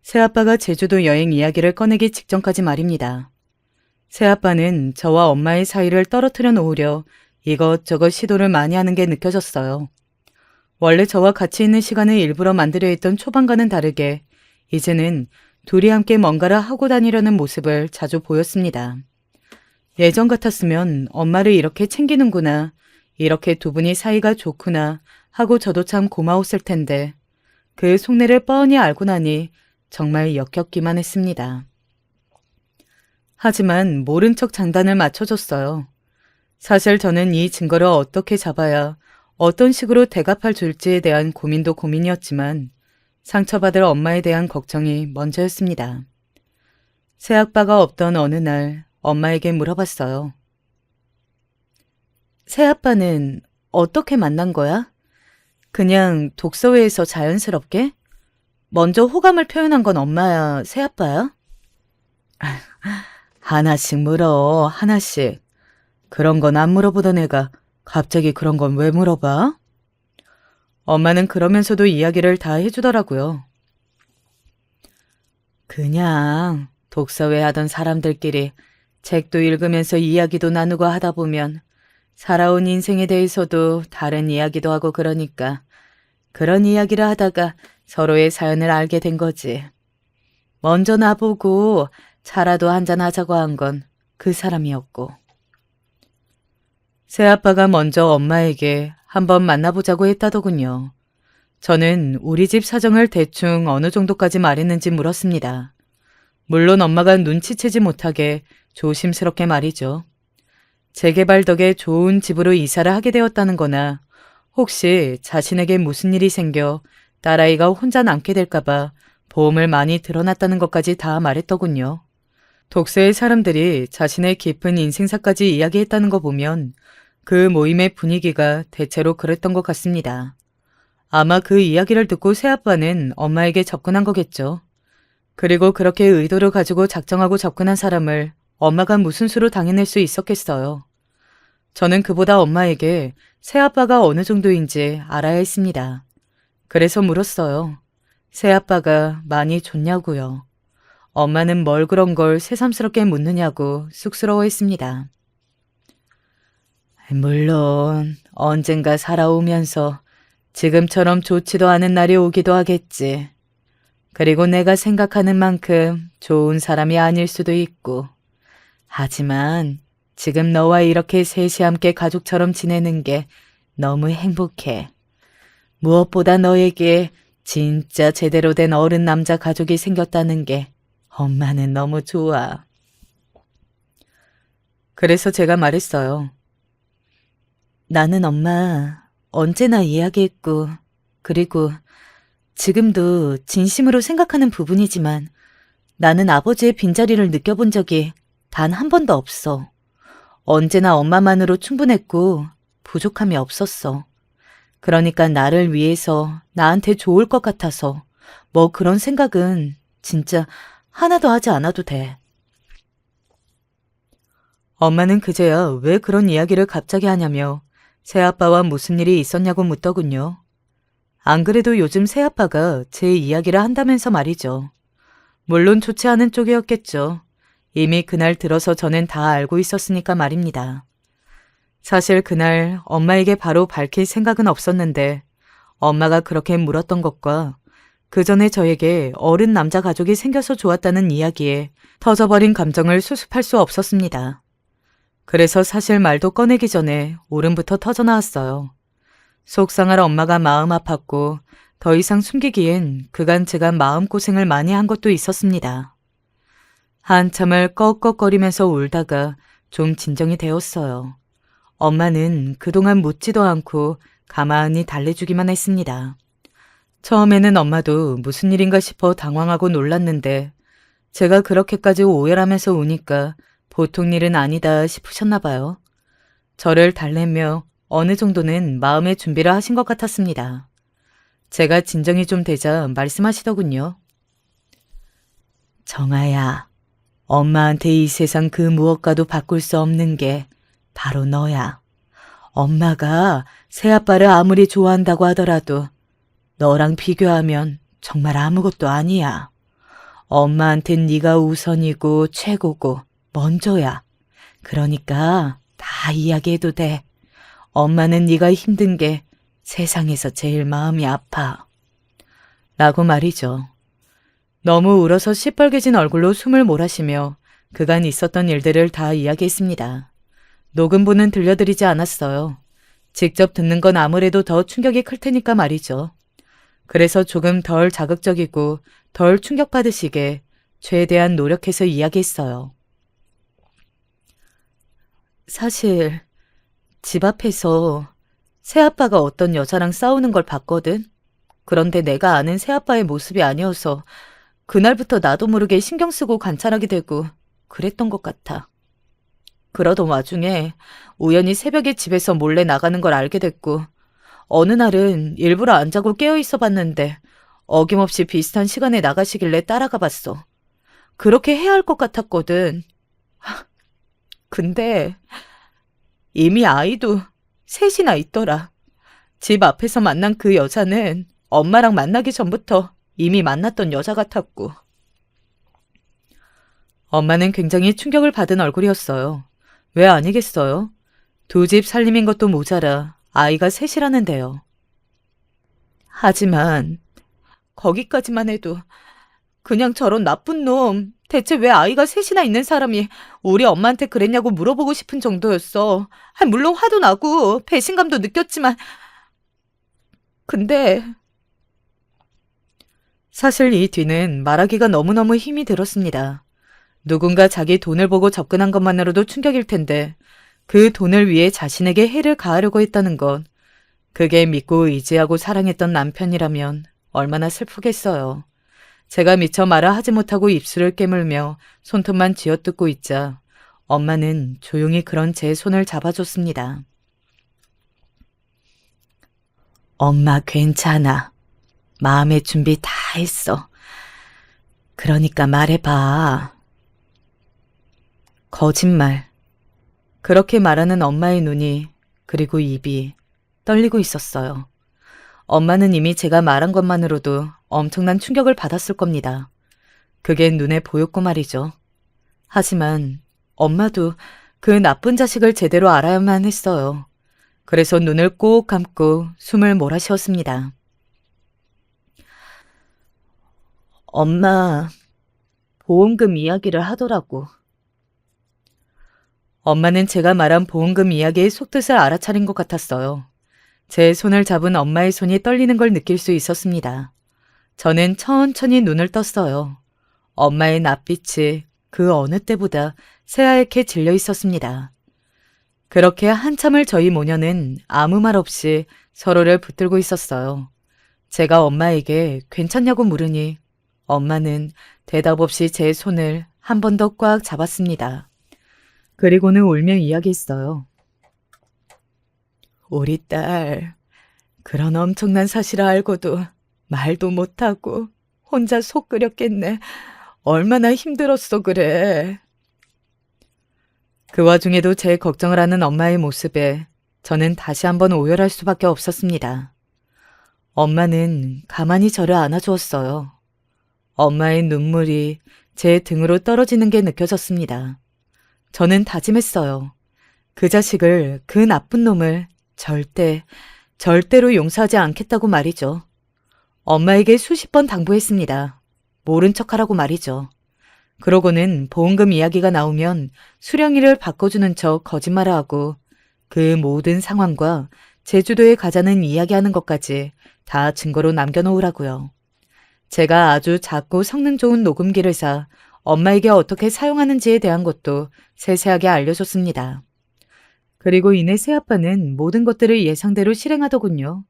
새아빠가 제주도 여행 이야기를 꺼내기 직전까지 말입니다. 새아빠는 저와 엄마의 사이를 떨어뜨려 놓으려 이것저것 시도를 많이 하는 게 느껴졌어요. 원래 저와 같이 있는 시간을 일부러 만들려 했던 초반과는 다르게 이제는 둘이 함께 뭔가를 하고 다니려는 모습을 자주 보였습니다. 예전 같았으면 엄마를 이렇게 챙기는구나, 이렇게 두 분이 사이가 좋구나 하고 저도 참 고마웠을 텐데 그 속내를 뻔히 알고 나니 정말 역겹기만 했습니다. 하지만 모른 척 장단을 맞춰줬어요. 사실 저는 이 증거를 어떻게 잡아야 어떤 식으로 대갚아 줄지에 대한 고민도 고민이었지만 상처받을 엄마에 대한 걱정이 먼저였습니다. 새아빠가 없던 어느 날 엄마에게 물어봤어요. 새아빠는 어떻게 만난 거야? 그냥 독서회에서 자연스럽게? 먼저 호감을 표현한 건 엄마야, 새아빠야? 하나씩 물어, 하나씩. 그런 건 안 물어보던 애가 갑자기 그런 건 왜 물어봐? 엄마는 그러면서도 이야기를 다 해주더라고요. 그냥 독서회 하던 사람들끼리 책도 읽으면서 이야기도 나누고 하다 보면 살아온 인생에 대해서도 다른 이야기도 하고 그러니까 그런 이야기를 하다가 서로의 사연을 알게 된 거지. 먼저 나보고 차라도 한잔 하자고 한 건 그 사람이었고. 새아빠가 먼저 엄마에게 한번 만나보자고 했다더군요. 저는 우리 집 사정을 대충 어느 정도까지 말했는지 물었습니다. 물론 엄마가 눈치채지 못하게 조심스럽게 말이죠. 재개발 덕에 좋은 집으로 이사를 하게 되었다는 거나 혹시 자신에게 무슨 일이 생겨 딸아이가 혼자 남게 될까봐 보험을 많이 들어놨다는 것까지 다 말했더군요. 독서의 사람들이 자신의 깊은 인생사까지 이야기했다는 거 보면 그 모임의 분위기가 대체로 그랬던 것 같습니다. 아마 그 이야기를 듣고 새아빠는 엄마에게 접근한 거겠죠. 그리고 그렇게 의도를 가지고 작정하고 접근한 사람을 엄마가 무슨 수로 당해낼 수 있었겠어요. 저는 그보다 엄마에게 새아빠가 어느 정도인지 알아야 했습니다. 그래서 물었어요. 새아빠가 많이 좋냐고요. 엄마는 뭘 그런 걸 새삼스럽게 묻느냐고 쑥스러워했습니다. 물론 언젠가 살아오면서 지금처럼 좋지도 않은 날이 오기도 하겠지. 그리고 내가 생각하는 만큼 좋은 사람이 아닐 수도 있고. 하지만 지금 너와 이렇게 셋이 함께 가족처럼 지내는 게 너무 행복해. 무엇보다 너에게 진짜 제대로 된 어른 남자 가족이 생겼다는 게 엄마는 너무 좋아. 그래서 제가 말했어요. 나는 엄마 언제나 이야기했고, 그리고 지금도 진심으로 생각하는 부분이지만 나는 아버지의 빈자리를 느껴본 적이 단 한 번도 없어. 언제나 엄마만으로 충분했고 부족함이 없었어. 그러니까 나를 위해서 나한테 좋을 것 같아서 뭐 그런 생각은 진짜 하나도 하지 않아도 돼. 엄마는 그제야 왜 그런 이야기를 갑자기 하냐며 새아빠와 무슨 일이 있었냐고 묻더군요. 안 그래도 요즘 새아빠가 제 이야기를 한다면서 말이죠. 물론 좋지 않은 쪽이었겠죠. 이미 그날 들어서 저는 다 알고 있었으니까 말입니다. 사실 그날 엄마에게 바로 밝힐 생각은 없었는데 엄마가 그렇게 물었던 것과 그 전에 저에게 어른 남자 가족이 생겨서 좋았다는 이야기에 터져버린 감정을 수습할 수 없었습니다. 그래서 사실 말도 꺼내기 전에 울음부터 터져나왔어요. 속상할 엄마가 마음 아팠고 더 이상 숨기기엔 그간 제가 마음고생을 많이 한 것도 있었습니다. 한참을 꺽꺽거리면서 울다가 좀 진정이 되었어요. 엄마는 그동안 묻지도 않고 가만히 달래주기만 했습니다. 처음에는 엄마도 무슨 일인가 싶어 당황하고 놀랐는데 제가 그렇게까지 오열하면서 우니까 보통 일은 아니다 싶으셨나 봐요. 저를 달래며 어느 정도는 마음의 준비를 하신 것 같았습니다. 제가 진정이 좀 되자 말씀하시더군요. 정아야, 엄마한테 이 세상 그 무엇과도 바꿀 수 없는 게 바로 너야. 엄마가 새아빠를 아무리 좋아한다고 하더라도 너랑 비교하면 정말 아무것도 아니야. 엄마한텐 네가 우선이고 최고고 먼저야. 그러니까 다 이야기해도 돼. 엄마는 네가 힘든 게 세상에서 제일 마음이 아파. 라고 말이죠. 너무 울어서 시뻘개진 얼굴로 숨을 몰아쉬며 그간 있었던 일들을 다 이야기했습니다. 녹음본은 들려드리지 않았어요. 직접 듣는 건 아무래도 더 충격이 클 테니까 말이죠. 그래서 조금 덜 자극적이고 덜 충격받으시게 최대한 노력해서 이야기했어요. 사실 집 앞에서 새아빠가 어떤 여자랑 싸우는 걸 봤거든. 그런데 내가 아는 새아빠의 모습이 아니어서 그날부터 나도 모르게 신경 쓰고 관찰하게 되고 그랬던 것 같아. 그러던 와중에 우연히 새벽에 집에서 몰래 나가는 걸 알게 됐고 어느 날은 일부러 안 자고 깨어 있어 봤는데 어김없이 비슷한 시간에 나가시길래 따라가 봤어. 그렇게 해야 할 것 같았거든. 근데 이미 아이도 셋이나 있더라. 집 앞에서 만난 그 여자는 엄마랑 만나기 전부터 이미 만났던 여자 같았고. 엄마는 굉장히 충격을 받은 얼굴이었어요. 왜 아니겠어요? 두 집 살림인 것도 모자라 아이가 셋이라는데요. 하지만 거기까지만 해도 그냥 저런 나쁜 놈, 대체 왜 아이가 셋이나 있는 사람이 우리 엄마한테 그랬냐고 물어보고 싶은 정도였어. 물론 화도 나고 배신감도 느꼈지만 근데 사실 이 뒤는 말하기가 너무너무 힘이 들었습니다. 누군가 자기 돈을 보고 접근한 것만으로도 충격일 텐데 그 돈을 위해 자신에게 해를 가하려고 했다는 건 그게 믿고 의지하고 사랑했던 남편이라면 얼마나 슬프겠어요. 제가 미처 말을 하지 못하고 입술을 깨물며 손톱만 쥐어뜯고 있자 엄마는 조용히 그런 제 손을 잡아줬습니다. 엄마 괜찮아. 마음의 준비 다 했어. 그러니까 말해봐. 거짓말. 그렇게 말하는 엄마의 눈이 그리고 입이 떨리고 있었어요. 엄마는 이미 제가 말한 것만으로도 엄청난 충격을 받았을 겁니다. 그게 눈에 보였고 말이죠. 하지만 엄마도 그 나쁜 자식을 제대로 알아야만 했어요. 그래서 눈을 꼭 감고 숨을 몰아쉬었습니다. 엄마, 보험금 이야기를 하더라고. 엄마는 제가 말한 보험금 이야기의 속뜻을 알아차린 것 같았어요. 제 손을 잡은 엄마의 손이 떨리는 걸 느낄 수 있었습니다. 저는 천천히 눈을 떴어요. 엄마의 낯빛이 그 어느 때보다 새하얗게 질려 있었습니다. 그렇게 한참을 저희 모녀는 아무 말 없이 서로를 붙들고 있었어요. 제가 엄마에게 괜찮냐고 물으니 엄마는 대답 없이 제 손을 한 번 더 꽉 잡았습니다. 그리고는 울며 이야기했어요. 우리 딸, 그런 엄청난 사실을 알고도 말도 못하고 혼자 속 끓였겠네. 얼마나 힘들었어 그래. 그 와중에도 제 걱정을 하는 엄마의 모습에 저는 다시 한번 오열할 수밖에 없었습니다. 엄마는 가만히 저를 안아주었어요. 엄마의 눈물이 제 등으로 떨어지는 게 느껴졌습니다. 저는 다짐했어요. 그 자식을, 그 나쁜 놈을 절대로 용서하지 않겠다고 말이죠. 엄마에게 수십 번 당부했습니다. 모른 척하라고 말이죠. 그러고는 보험금 이야기가 나오면 수령이를 바꿔주는 척 거짓말을 하고 그 모든 상황과 제주도에 가자는 이야기하는 것까지 다 증거로 남겨놓으라고요. 제가 아주 작고 성능 좋은 녹음기를 사 엄마에게 어떻게 사용하는지에 대한 것도 세세하게 알려줬습니다. 그리고 이내 새아빠는 모든 것들을 예상대로 실행하더군요.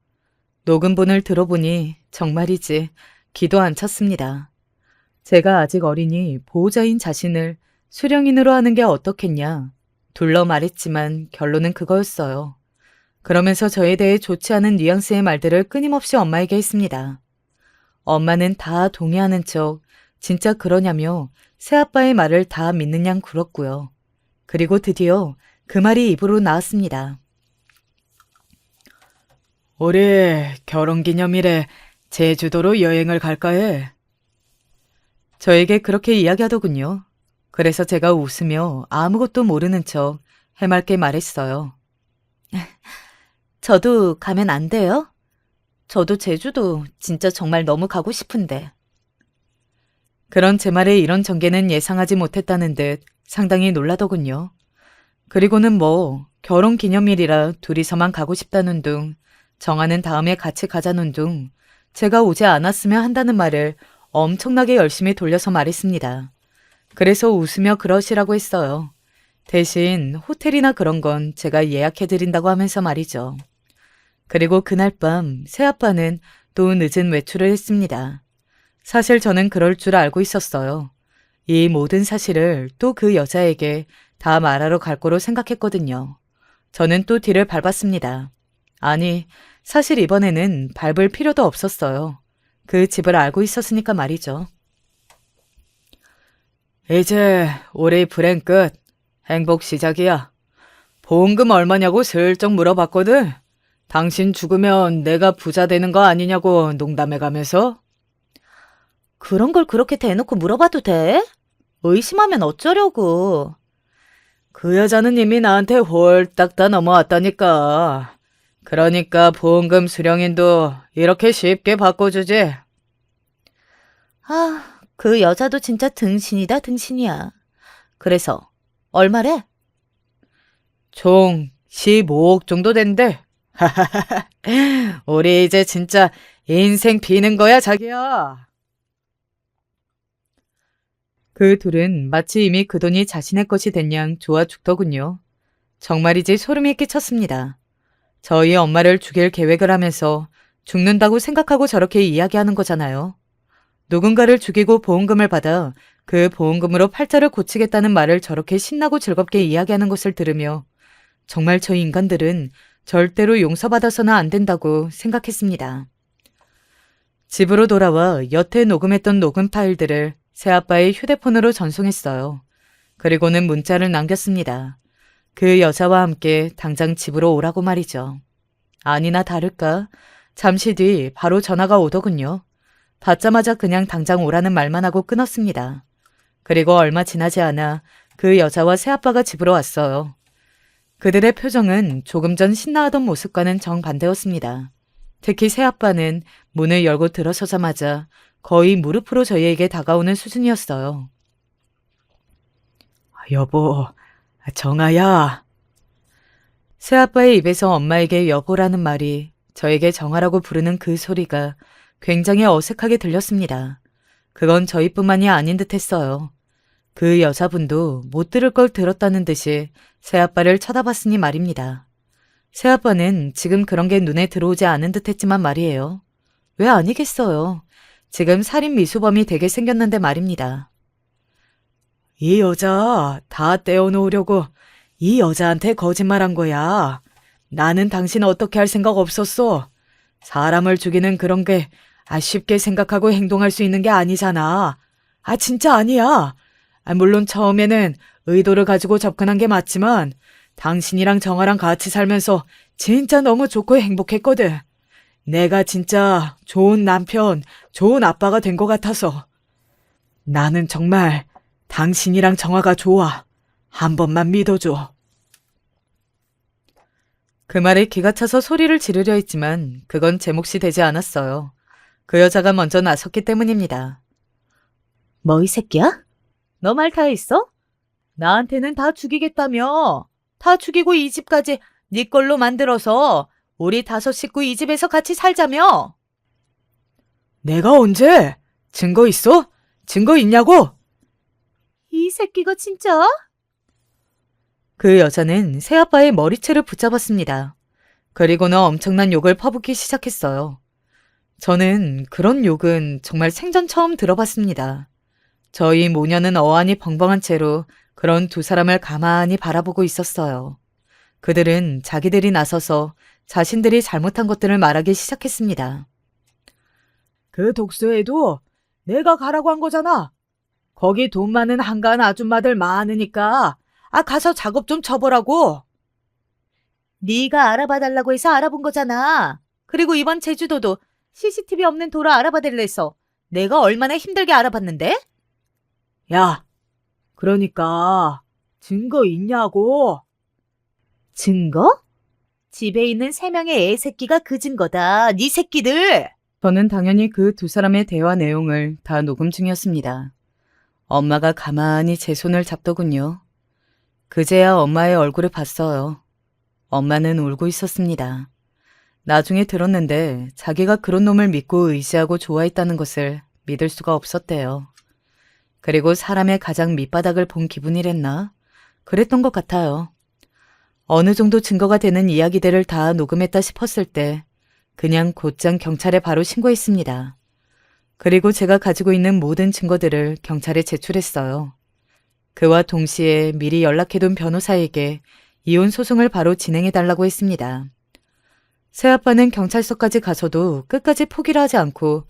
녹음본을 들어보니 정말이지 기도 안 찼습니다. 제가 아직 어리니 보호자인 자신을 수령인으로 하는 게 어떻겠냐. 둘러 말했지만 결론은 그거였어요. 그러면서 저에 대해 좋지 않은 뉘앙스의 말들을 끊임없이 엄마에게 했습니다. 엄마는 다 동의하는 척 진짜 그러냐며 새아빠의 말을 다 믿는 양 굴었고요. 그리고 드디어 그 말이 입으로 나왔습니다. 올해 결혼기념일에 제주도로 여행을 갈까 해. 저에게 그렇게 이야기하더군요. 그래서 제가 웃으며 아무것도 모르는 척 해맑게 말했어요. 저도 가면 안 돼요? 저도 제주도 진짜 정말 너무 가고 싶은데. 그런 제 말에 이런 전개는 예상하지 못했다는 듯 상당히 놀라더군요. 그리고는 뭐 결혼기념일이라 둘이서만 가고 싶다는 둥, 정하는 다음에 같이 가자는 둥, 제가 오지 않았으면 한다는 말을 엄청나게 열심히 돌려서 말했습니다. 그래서 웃으며 그러시라고 했어요. 대신 호텔이나 그런 건 제가 예약해드린다고 하면서 말이죠. 그리고 그날 밤 새아빠는 또 늦은 외출을 했습니다. 사실 저는 그럴 줄 알고 있었어요. 이 모든 사실을 또 그 여자에게 다 말하러 갈 거로 생각했거든요. 저는 또 뒤를 밟았습니다. 아니, 사실 이번에는 밟을 필요도 없었어요. 그 집을 알고 있었으니까 말이죠. 이제 우리 불행 끝. 행복 시작이야. 보험금 얼마냐고 슬쩍 물어봤거든. 당신 죽으면 내가 부자 되는 거 아니냐고 농담해가면서. 그런 걸 그렇게 대놓고 물어봐도 돼? 의심하면 어쩌려고. 그 여자는 이미 나한테 홀딱 다 넘어왔다니까. 그러니까 보험금 수령인도 이렇게 쉽게 바꿔주지. 아, 그 여자도 진짜 등신이다, 등신이야. 그래서 얼마래? 총 15억 정도 된대. 우리 이제 진짜 인생 비는 거야, 자기야. 그 둘은 마치 이미 그 돈이 자신의 것이 된 양 좋아 죽더군요. 정말이지 소름이 끼쳤습니다. 저희 엄마를 죽일 계획을 하면서 죽는다고 생각하고 저렇게 이야기하는 거잖아요. 누군가를 죽이고 보험금을 받아 그 보험금으로 팔자를 고치겠다는 말을 저렇게 신나고 즐겁게 이야기하는 것을 들으며 정말 저 인간들은 절대로 용서받아서는 안 된다고 생각했습니다. 집으로 돌아와 여태 녹음했던 녹음 파일들을 새아빠의 휴대폰으로 전송했어요. 그리고는 문자를 남겼습니다. 그 여자와 함께 당장 집으로 오라고 말이죠. 아니나 다를까 잠시 뒤 바로 전화가 오더군요. 받자마자 그냥 당장 오라는 말만 하고 끊었습니다. 그리고 얼마 지나지 않아 그 여자와 새아빠가 집으로 왔어요. 그들의 표정은 조금 전 신나하던 모습과는 정반대였습니다. 특히 새아빠는 문을 열고 들어서자마자 거의 무릎으로 저희에게 다가오는 수준이었어요. 여보, 정아야. 새아빠의 입에서 엄마에게 여보라는 말이 저에게 정아라고 부르는 그 소리가 굉장히 어색하게 들렸습니다. 그건 저희뿐만이 아닌 듯 했어요. 그 여자분도 못 들을 걸 들었다는 듯이 새아빠를 쳐다봤으니 말입니다. 새아빠는 지금 그런 게 눈에 들어오지 않은 듯 했지만 말이에요. 왜 아니겠어요. 지금 살인 미수범이 되게 생겼는데 말입니다. 이 여자 다 떼어놓으려고 이 여자한테 거짓말한 거야. 나는 당신 어떻게 할 생각 없었어. 사람을 죽이는 그런 게 쉽게 생각하고 행동할 수 있는 게 아니잖아. 진짜 아니야. 물론 처음에는 의도를 가지고 접근한 게 맞지만 당신이랑 정아랑 같이 살면서 진짜 너무 좋고 행복했거든. 내가 진짜 좋은 남편, 좋은 아빠가 된 것 같아서. 나는 정말 당신이랑 정화가 좋아. 한 번만 믿어줘. 그 말에 기가 차서 소리를 지르려 했지만 그건 제 몫이 되지 않았어요. 그 여자가 먼저 나섰기 때문입니다. 뭐 이 새끼야? 너 말 다 했어? 나한테는 다 죽이겠다며. 다 죽이고 이 집까지 네 걸로 만들어서 우리 5 식구 이 집에서 같이 살자며. 내가 언제? 증거 있어? 증거 있냐고? 이 새끼가 진짜? 그 여자는 새아빠의 머리채를 붙잡았습니다. 그리고는 엄청난 욕을 퍼붓기 시작했어요. 저는 그런 욕은 정말 생전 처음 들어봤습니다. 저희 모녀는 어안이 벙벙한 채로 그런 두 사람을 가만히 바라보고 있었어요. 그들은 자기들이 나서서 자신들이 잘못한 것들을 말하기 시작했습니다. 그 독서에도 내가 가라고 한 거잖아. 거기 돈 많은 한가한 아줌마들 많으니까 가서 작업 좀 쳐보라고. 네가 알아봐달라고 해서 알아본 거잖아. 그리고 이번 제주도도 CCTV 없는 도로 알아봐달래 해서 내가 얼마나 힘들게 알아봤는데? 야, 그러니까 증거 있냐고. 증거? 집에 있는 3명의 애 새끼가 그 증거다. 네 새끼들! 저는 당연히 그 두 사람의 대화 내용을 다 녹음 중이었습니다. 엄마가 가만히 제 손을 잡더군요. 그제야 엄마의 얼굴을 봤어요. 엄마는 울고 있었습니다. 나중에 들었는데 자기가 그런 놈을 믿고 의지하고 좋아했다는 것을 믿을 수가 없었대요. 그리고 사람의 가장 밑바닥을 본 기분이랬나? 그랬던 것 같아요. 어느 정도 증거가 되는 이야기들을 다 녹음했다 싶었을 때 그냥 곧장 경찰에 바로 신고했습니다. 그리고 제가 가지고 있는 모든 증거들을 경찰에 제출했어요. 그와 동시에 미리 연락해둔 변호사에게 이혼 소송을 바로 진행해달라고 했습니다. 새아빠는 경찰서까지 가서도 끝까지 포기를 하지 않고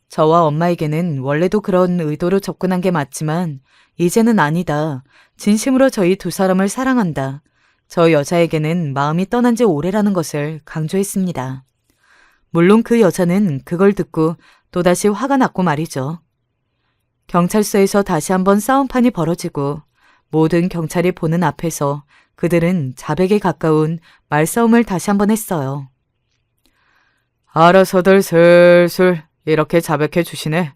저와 엄마에게는 원래도 그런 의도로 접근한 게 맞지만 이제는 아니다. 진심으로 저희 두 사람을 사랑한다. 저 여자에게는 마음이 떠난 지 오래라는 것을 강조했습니다. 물론 그 여자는 그걸 듣고 또다시 화가 났고 말이죠. 경찰서에서 다시 한번 싸움판이 벌어지고 모든 경찰이 보는 앞에서 그들은 자백에 가까운 말싸움을 다시 한번 했어요. 알아서들 슬슬 이렇게 자백해 주시네.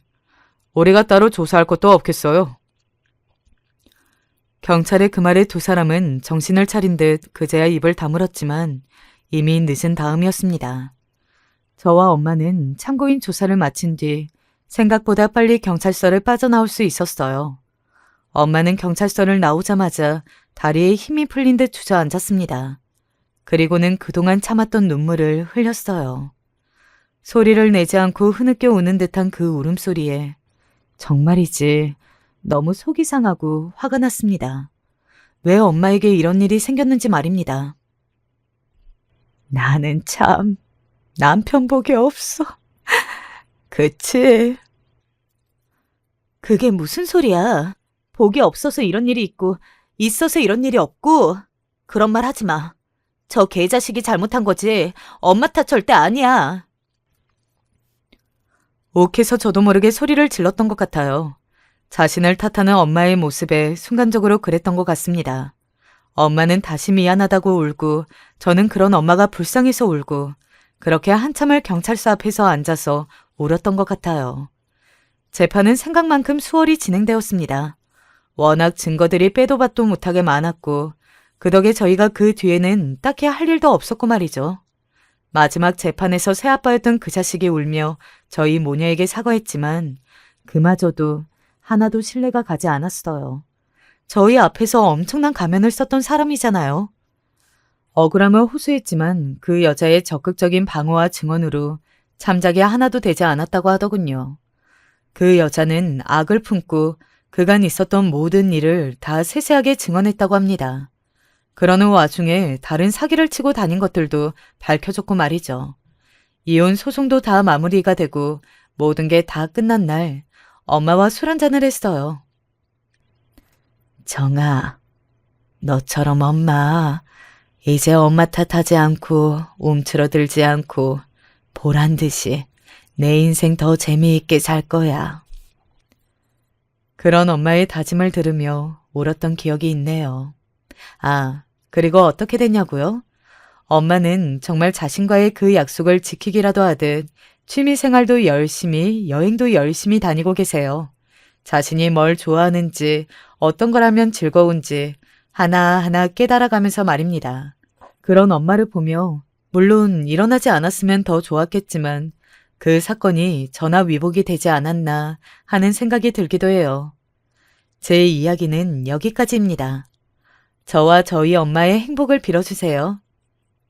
우리가 따로 조사할 것도 없겠어요. 경찰의 그 말에 두 사람은 정신을 차린 듯 그제야 입을 다물었지만 이미 늦은 다음이었습니다. 저와 엄마는 참고인 조사를 마친 뒤 생각보다 빨리 경찰서를 빠져나올 수 있었어요. 엄마는 경찰서를 나오자마자 다리에 힘이 풀린 듯 주저앉았습니다. 그리고는 그동안 참았던 눈물을 흘렸어요. 소리를 내지 않고 흐느껴 우는 듯한 그 울음소리에 정말이지 너무 속이 상하고 화가 났습니다. 왜 엄마에게 이런 일이 생겼는지 말입니다. 나는 참 남편 복이 없어. 그치? 그게 무슨 소리야. 복이 없어서 이런 일이 있고 있어서 이런 일이 없고 그런 말 하지 마. 저 개자식이 잘못한 거지 엄마 탓 절대 아니야. 욱해서 저도 모르게 소리를 질렀던 것 같아요. 자신을 탓하는 엄마의 모습에 순간적으로 그랬던 것 같습니다. 엄마는 다시 미안하다고 울고 저는 그런 엄마가 불쌍해서 울고 그렇게 한참을 경찰서 앞에서 앉아서 울었던 것 같아요. 재판은 생각만큼 수월히 진행되었습니다. 워낙 증거들이 빼도 박도 못하게 많았고 그 덕에 저희가 그 뒤에는 딱히 할 일도 없었고 말이죠. 마지막 재판에서 새아빠였던 그 자식이 울며 저희 모녀에게 사과했지만 그마저도 하나도 신뢰가 가지 않았어요. 저희 앞에서 엄청난 가면을 썼던 사람이잖아요. 억울함을 호소했지만 그 여자의 적극적인 방어와 증언으로 참작이 하나도 되지 않았다고 하더군요. 그 여자는 악을 품고 그간 있었던 모든 일을 다 세세하게 증언했다고 합니다. 그러는 와중에 다른 사기를 치고 다닌 것들도 밝혀졌고 말이죠. 이혼 소송도 다 마무리가 되고 모든 게 다 끝난 날 엄마와 술 한잔을 했어요. 정아, 너처럼 엄마, 이제 엄마 탓하지 않고 움츠러들지 않고 보란 듯이 내 인생 더 재미있게 살 거야. 그런 엄마의 다짐을 들으며 울었던 기억이 있네요. 아, 그리고 어떻게 됐냐고요? 엄마는 정말 자신과의 그 약속을 지키기라도 하듯 취미 생활도 열심히, 여행도 열심히 다니고 계세요. 자신이 뭘 좋아하는지, 어떤 걸 하면 즐거운지 하나하나 깨달아가면서 말입니다. 그런 엄마를 보며 물론 일어나지 않았으면 더 좋았겠지만 그 사건이 전화위복이 되지 않았나 하는 생각이 들기도 해요. 제 이야기는 여기까지입니다. 저와 저희 엄마의 행복을 빌어주세요.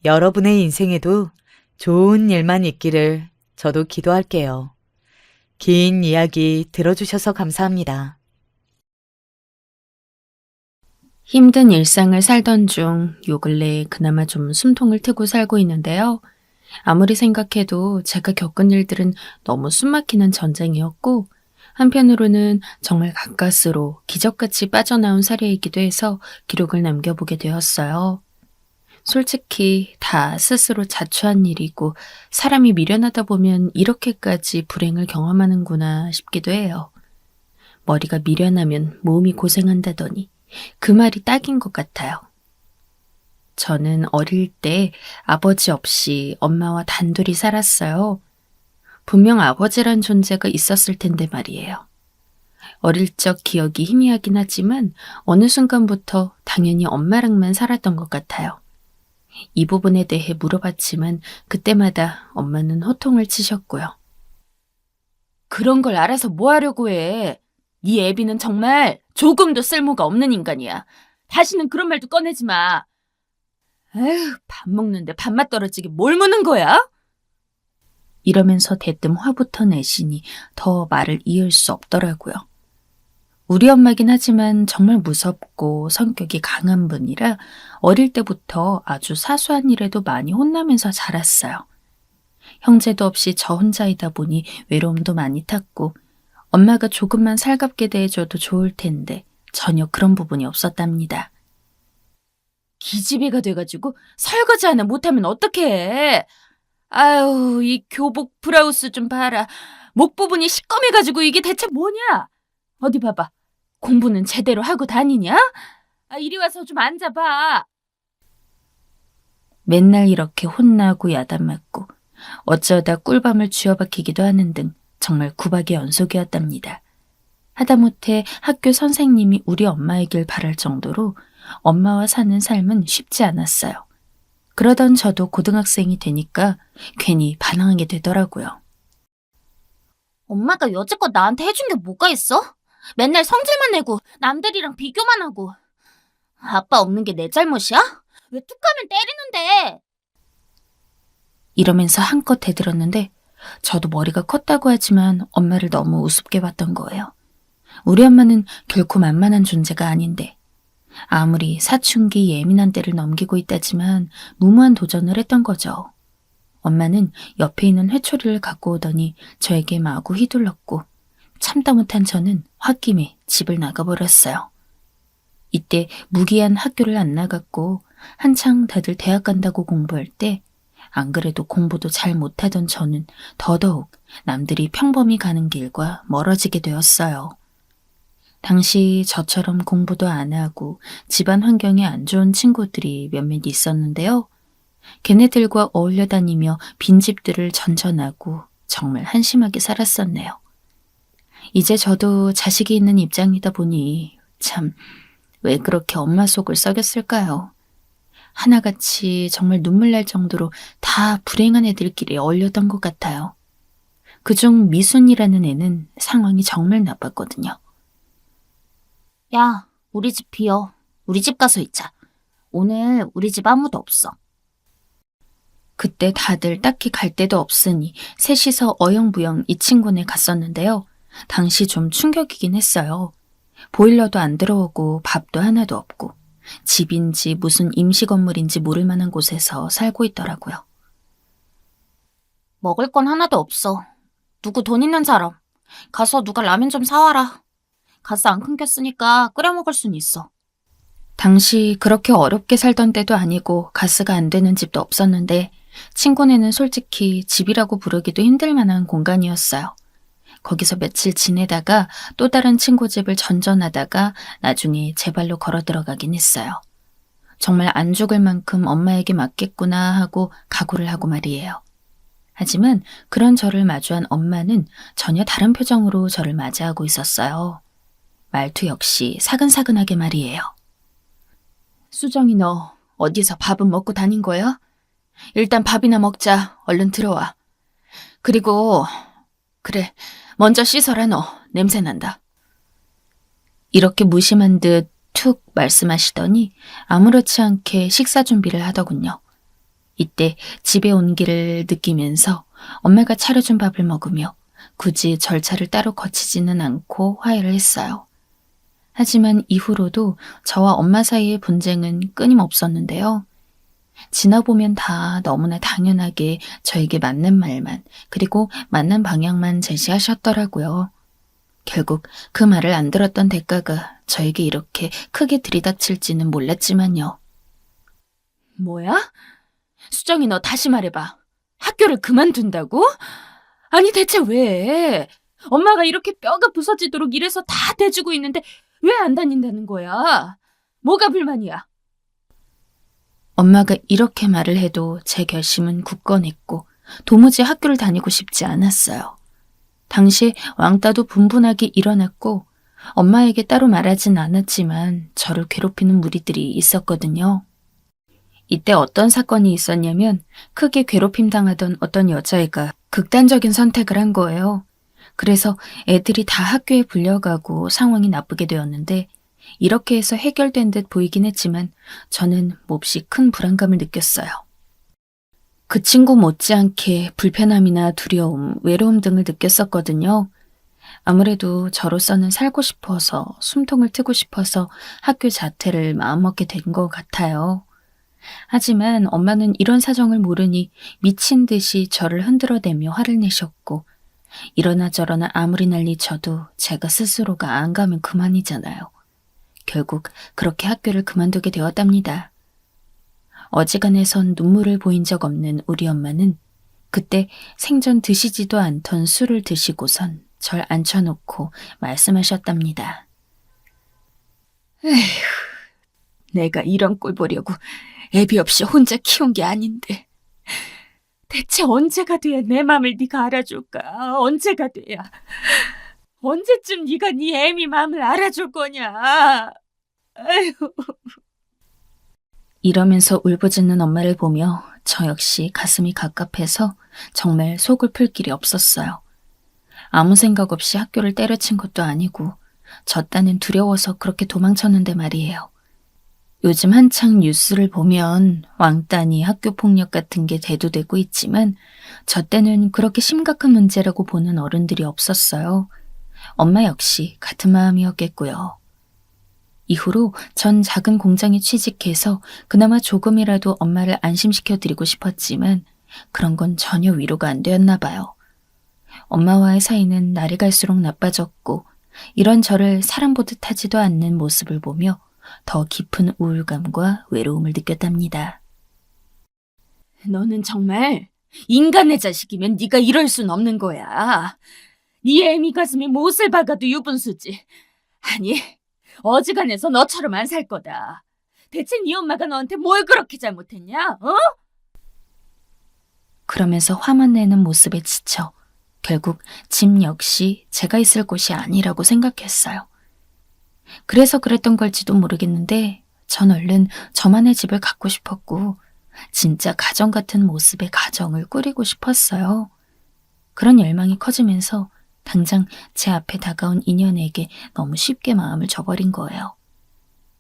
여러분의 인생에도 좋은 일만 있기를 저도 기도할게요. 긴 이야기 들어주셔서 감사합니다. 힘든 일상을 살던 중 요 근래에 그나마 좀 숨통을 트고 살고 있는데요. 아무리 생각해도 제가 겪은 일들은 너무 숨막히는 전쟁이었고 한편으로는 정말 가까스로 기적같이 빠져나온 사례이기도 해서 기록을 남겨보게 되었어요. 솔직히 다 스스로 자초한 일이고 사람이 미련하다 보면 이렇게까지 불행을 경험하는구나 싶기도 해요. 머리가 미련하면 몸이 고생한다더니 그 말이 딱인 것 같아요. 저는 어릴 때 아버지 없이 엄마와 단둘이 살았어요. 분명 아버지란 존재가 있었을 텐데 말이에요. 어릴 적 기억이 희미하긴 하지만 어느 순간부터 당연히 엄마랑만 살았던 것 같아요. 이 부분에 대해 물어봤지만 그때마다 엄마는 호통을 치셨고요. 그런 걸 알아서 뭐 하려고 해. 네 애비는 정말 조금도 쓸모가 없는 인간이야. 다시는 그런 말도 꺼내지 마. 에휴, 밥 먹는데 밥맛 떨어지게 뭘 묻는 거야? 이러면서 대뜸 화부터 내시니 더 말을 이을 수 없더라고요. 우리 엄마긴 하지만 정말 무섭고 성격이 강한 분이라 어릴 때부터 아주 사소한 일에도 많이 혼나면서 자랐어요. 형제도 없이 저 혼자이다 보니 외로움도 많이 탔고 엄마가 조금만 살갑게 대해줘도 좋을 텐데 전혀 그런 부분이 없었답니다. 기집애가 돼가지고 설거지 하나 못하면 어떡해. 아유, 이 교복 브라우스 좀 봐라. 목 부분이 시꺼매가지고 이게 대체 뭐냐? 어디 봐봐. 공부는 제대로 하고 다니냐? 아, 이리 와서 좀 앉아봐. 맨날 이렇게 혼나고 야단맞고 어쩌다 꿀밤을 쥐어박히기도 하는 등 정말 구박의 연속이었답니다. 하다못해 학교 선생님이 우리 엄마이길 바랄 정도로 엄마와 사는 삶은 쉽지 않았어요. 그러던 저도 고등학생이 되니까 괜히 반항하게 되더라고요. 엄마가 여지껏 나한테 해준 게 뭐가 있어? 맨날 성질만 내고 남들이랑 비교만 하고. 아빠 없는 게 내 잘못이야? 왜 툭하면 때리는데? 이러면서 한껏 대들었는데 저도 머리가 컸다고 하지만 엄마를 너무 우습게 봤던 거예요. 우리 엄마는 결코 만만한 존재가 아닌데 아무리 사춘기 예민한 때를 넘기고 있다지만 무모한 도전을 했던 거죠. 엄마는 옆에 있는 회초리를 갖고 오더니 저에게 마구 휘둘렀고 참다 못한 저는 홧김에 집을 나가버렸어요. 이때 무기한 학교를 안 나갔고 한창 다들 대학 간다고 공부할 때 안 그래도 공부도 잘 못하던 저는 더더욱 남들이 평범히 가는 길과 멀어지게 되었어요. 당시 저처럼 공부도 안 하고 집안 환경이 안 좋은 친구들이 몇몇 있었는데요. 걔네들과 어울려 다니며 빈집들을 전전하고 정말 한심하게 살았었네요. 이제 저도 자식이 있는 입장이다 보니 참 왜 그렇게 엄마 속을 썩였을까요? 하나같이 정말 눈물 날 정도로 다 불행한 애들끼리 어울렸던 것 같아요. 그중 미순이라는 애는 상황이 정말 나빴거든요. 야, 우리 집 비어. 우리 집 가서 있자. 오늘 우리 집 아무도 없어. 그때 다들 딱히 갈 데도 없으니 셋이서 어영부영 이 친구네 갔었는데요. 당시 좀 충격이긴 했어요. 보일러도 안 들어오고 밥도 하나도 없고 집인지 무슨 임시 건물인지 모를 만한 곳에서 살고 있더라고요. 먹을 건 하나도 없어. 누구 돈 있는 사람. 가서 누가 라면 좀 사와라. 가스 안 끊겼으니까 끓여 먹을 순 있어. 당시 그렇게 어렵게 살던 때도 아니고 가스가 안 되는 집도 없었는데 친구네는 솔직히 집이라고 부르기도 힘들 만한 공간이었어요. 거기서 며칠 지내다가 또 다른 친구 집을 전전하다가 나중에 제 발로 걸어 들어가긴 했어요. 정말 안 죽을 만큼 엄마에게 맞겠구나 하고 각오를 하고 말이에요. 하지만 그런 저를 마주한 엄마는 전혀 다른 표정으로 저를 맞이하고 있었어요. 말투 역시 사근사근하게 말이에요. 수정이 너 어디서 밥은 먹고 다닌 거야? 일단 밥이나 먹자. 얼른 들어와. 그리고 그래, 먼저 씻어라 너. 냄새난다. 이렇게 무심한 듯 툭 말씀하시더니 아무렇지 않게 식사 준비를 하더군요. 이때 집에 온 길을 느끼면서 엄마가 차려준 밥을 먹으며 굳이 절차를 따로 거치지는 않고 화해를 했어요. 하지만 이후로도 저와 엄마 사이의 분쟁은 끊임없었는데요. 지나보면 다 너무나 당연하게 저에게 맞는 말만, 그리고 맞는 방향만 제시하셨더라고요. 결국 그 말을 안 들었던 대가가 저에게 이렇게 크게 들이닥칠지는 몰랐지만요. 뭐야? 수정이 너 다시 말해봐. 학교를 그만둔다고? 아니 대체 왜? 엄마가 이렇게 뼈가 부서지도록 일해서 다 대주고 있는데 왜 안 다닌다는 거야? 뭐가 불만이야? 엄마가 이렇게 말을 해도 제 결심은 굳건했고 도무지 학교를 다니고 싶지 않았어요. 당시 왕따도 분분하게 일어났고 엄마에게 따로 말하진 않았지만 저를 괴롭히는 무리들이 있었거든요. 이때 어떤 사건이 있었냐면 크게 괴롭힘 당하던 어떤 여자애가 극단적인 선택을 한 거예요. 그래서 애들이 다 학교에 불려가고 상황이 나쁘게 되었는데 이렇게 해서 해결된 듯 보이긴 했지만 저는 몹시 큰 불안감을 느꼈어요. 그 친구 못지않게 불편함이나 두려움, 외로움 등을 느꼈었거든요. 아무래도 저로서는 살고 싶어서 숨통을 트고 싶어서 학교 자퇴를 마음먹게 된 것 같아요. 하지만 엄마는 이런 사정을 모르니 미친 듯이 저를 흔들어대며 화를 내셨고 이러나 저러나 아무리 난리쳐도 제가 스스로가 안 가면 그만이잖아요. 결국 그렇게 학교를 그만두게 되었답니다. 어지간해선 눈물을 보인 적 없는 우리 엄마는 그때 생전 드시지도 않던 술을 드시고선 절 앉혀놓고 말씀하셨답니다. 에휴, 내가 이런 꼴 보려고 애비 없이 혼자 키운 게 아닌데 대체 언제가 돼야 내 맘을 네가 알아줄까? 언제가 돼야? 언제쯤 네가 네 애미 마음을 알아줄 거냐? 에휴. 이러면서 울부짖는 엄마를 보며 저 역시 가슴이 갑갑해서 정말 속을 풀 길이 없었어요. 아무 생각 없이 학교를 때려친 것도 아니고 저 딴엔 두려워서 그렇게 도망쳤는데 말이에요. 요즘 한창 뉴스를 보면 왕따니 학교폭력 같은 게 대두되고 있지만 저 때는 그렇게 심각한 문제라고 보는 어른들이 없었어요. 엄마 역시 같은 마음이었겠고요. 이후로 전 작은 공장에 취직해서 그나마 조금이라도 엄마를 안심시켜드리고 싶었지만 그런 건 전혀 위로가 안 되었나 봐요. 엄마와의 사이는 날이 갈수록 나빠졌고 이런 저를 사람 보듯 하지도 않는 모습을 보며 더 깊은 우울감과 외로움을 느꼈답니다. 너는 정말 인간의 자식이면 네가 이럴 순 없는 거야. 네 애미 가슴에 못을 박아도 유분수지. 아니, 어지간해서 너처럼 안 살 거다. 대체 네 엄마가 너한테 뭘 그렇게 잘못했냐? 어? 그러면서 화만 내는 모습에 지쳐 결국 집 역시 제가 있을 곳이 아니라고 생각했어요. 그래서 그랬던 걸지도 모르겠는데 전 얼른 저만의 집을 갖고 싶었고 진짜 가정 같은 모습의 가정을 꾸리고 싶었어요. 그런 열망이 커지면서 당장 제 앞에 다가온 인연에게 너무 쉽게 마음을 줘버린 거예요.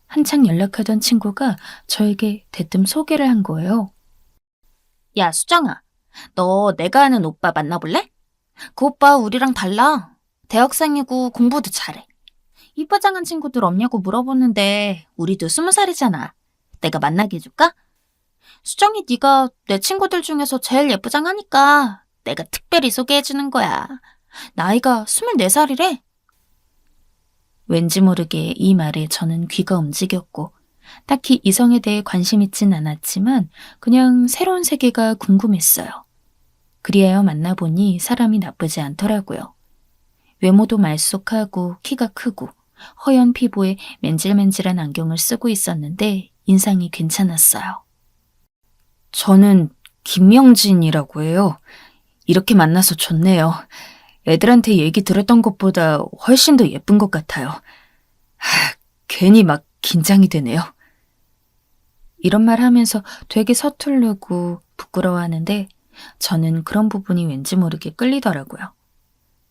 한창 연락하던 친구가 저에게 대뜸 소개를 한 거예요. 야, 수정아, 너 내가 아는 오빠 만나볼래? 그 오빠 우리랑 달라. 대학생이고 공부도 잘해. 이뻐장한 친구들 없냐고 물어보는데 우리도 20살이잖아. 내가 만나게 해줄까? 수정이 네가 내 친구들 중에서 제일 예쁘장하니까 내가 특별히 소개해주는 거야. 나이가 24살이래. 왠지 모르게 이 말에 저는 귀가 움직였고 딱히 이성에 대해 관심 있진 않았지만 그냥 새로운 세계가 궁금했어요. 그리하여 만나보니 사람이 나쁘지 않더라고요. 외모도 말쑥하고 키가 크고 허연 피부에 맨질맨질한 안경을 쓰고 있었는데 인상이 괜찮았어요. 저는 김명진이라고 해요. 이렇게 만나서 좋네요. 애들한테 얘기 들었던 것보다 훨씬 더 예쁜 것 같아요. 괜히 막 긴장이 되네요. 이런 말 하면서 되게 서투르고 부끄러워하는데 저는 그런 부분이 왠지 모르게 끌리더라고요.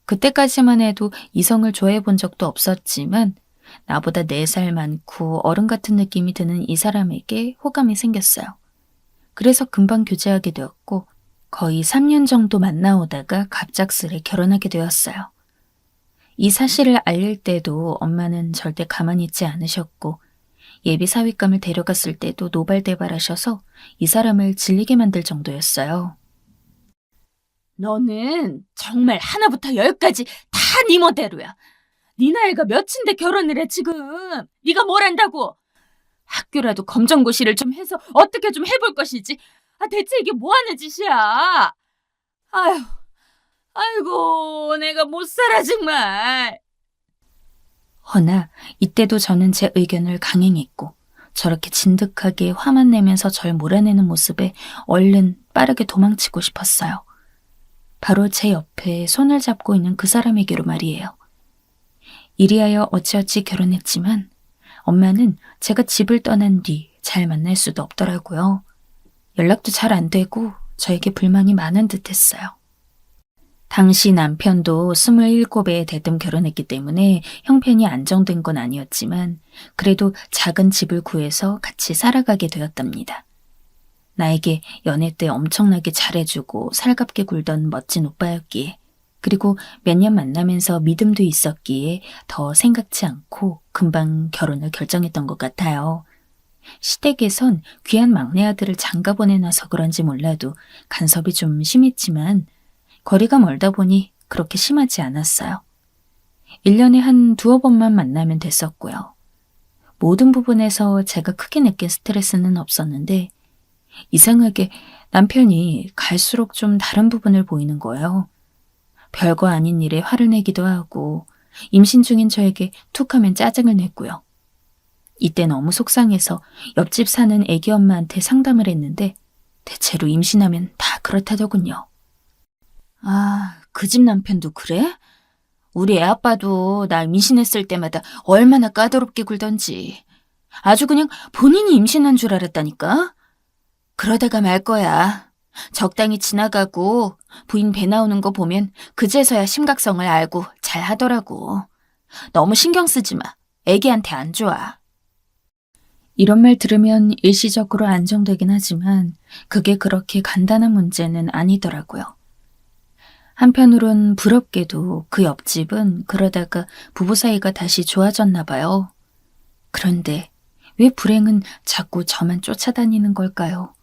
그때까지만 해도 이성을 좋아해 본 적도 없었지만 나보다 4살 많고 어른 같은 느낌이 드는 이 사람에게 호감이 생겼어요. 그래서 금방 교제하게 되었고 거의 3년 정도 만나오다가 갑작스레 결혼하게 되었어요. 이 사실을 알릴 때도 엄마는 절대 가만히 있지 않으셨고 예비 사윗감을 데려갔을 때도 노발대발하셔서 이 사람을 질리게 만들 정도였어요. 너는 정말 하나부터 열까지 다 네 멋대로야. 네 나이가 몇인데 결혼을 해 지금. 네가 뭘 안다고. 학교라도 검정고시를 좀 해서 어떻게 좀 해볼 것이지. 대체 이게 뭐하는 짓이야. 아휴, 아이고 내가 못 살아 정말. 허나 이때도 저는 제 의견을 강행했고 저렇게 진득하게 화만 내면서 절 몰아내는 모습에 얼른 빠르게 도망치고 싶었어요. 바로 제 옆에 손을 잡고 있는 그 사람에게로 말이에요. 이리하여 어찌어찌 결혼했지만 엄마는 제가 집을 떠난 뒤 잘 만날 수도 없더라고요. 연락도 잘 안 되고 저에게 불만이 많은 듯 했어요. 당시 남편도 27에 대뜸 결혼했기 때문에 형편이 안정된 건 아니었지만 그래도 작은 집을 구해서 같이 살아가게 되었답니다. 나에게 연애 때 엄청나게 잘해주고 살갑게 굴던 멋진 오빠였기에 그리고 몇 년 만나면서 믿음도 있었기에 더 생각지 않고 금방 결혼을 결정했던 것 같아요. 시댁에선 귀한 막내 아들을 장가 보내놔서 그런지 몰라도 간섭이 좀 심했지만 거리가 멀다 보니 그렇게 심하지 않았어요. 1년에 한 2-3번만 만나면 됐었고요. 모든 부분에서 제가 크게 느낀 스트레스는 없었는데 이상하게 남편이 갈수록 좀 다른 부분을 보이는 거예요. 별거 아닌 일에 화를 내기도 하고 임신 중인 저에게 툭하면 짜증을 냈고요. 이때 너무 속상해서 옆집 사는 애기 엄마한테 상담을 했는데 대체로 임신하면 다 그렇다더군요. 그 집 남편도 그래? 우리 애 아빠도 나 임신했을 때마다 얼마나 까다롭게 굴던지. 아주 그냥 본인이 임신한 줄 알았다니까? 그러다가 말 거야. 적당히 지나가고 부인 배 나오는 거 보면 그제서야 심각성을 알고 잘 하더라고. 너무 신경 쓰지 마. 애기한테 안 좋아. 이런 말 들으면 일시적으로 안정되긴 하지만 그게 그렇게 간단한 문제는 아니더라고요. 한편으론 부럽게도 그 옆집은 그러다가 부부 사이가 다시 좋아졌나 봐요. 그런데 왜 불행은 자꾸 저만 쫓아다니는 걸까요?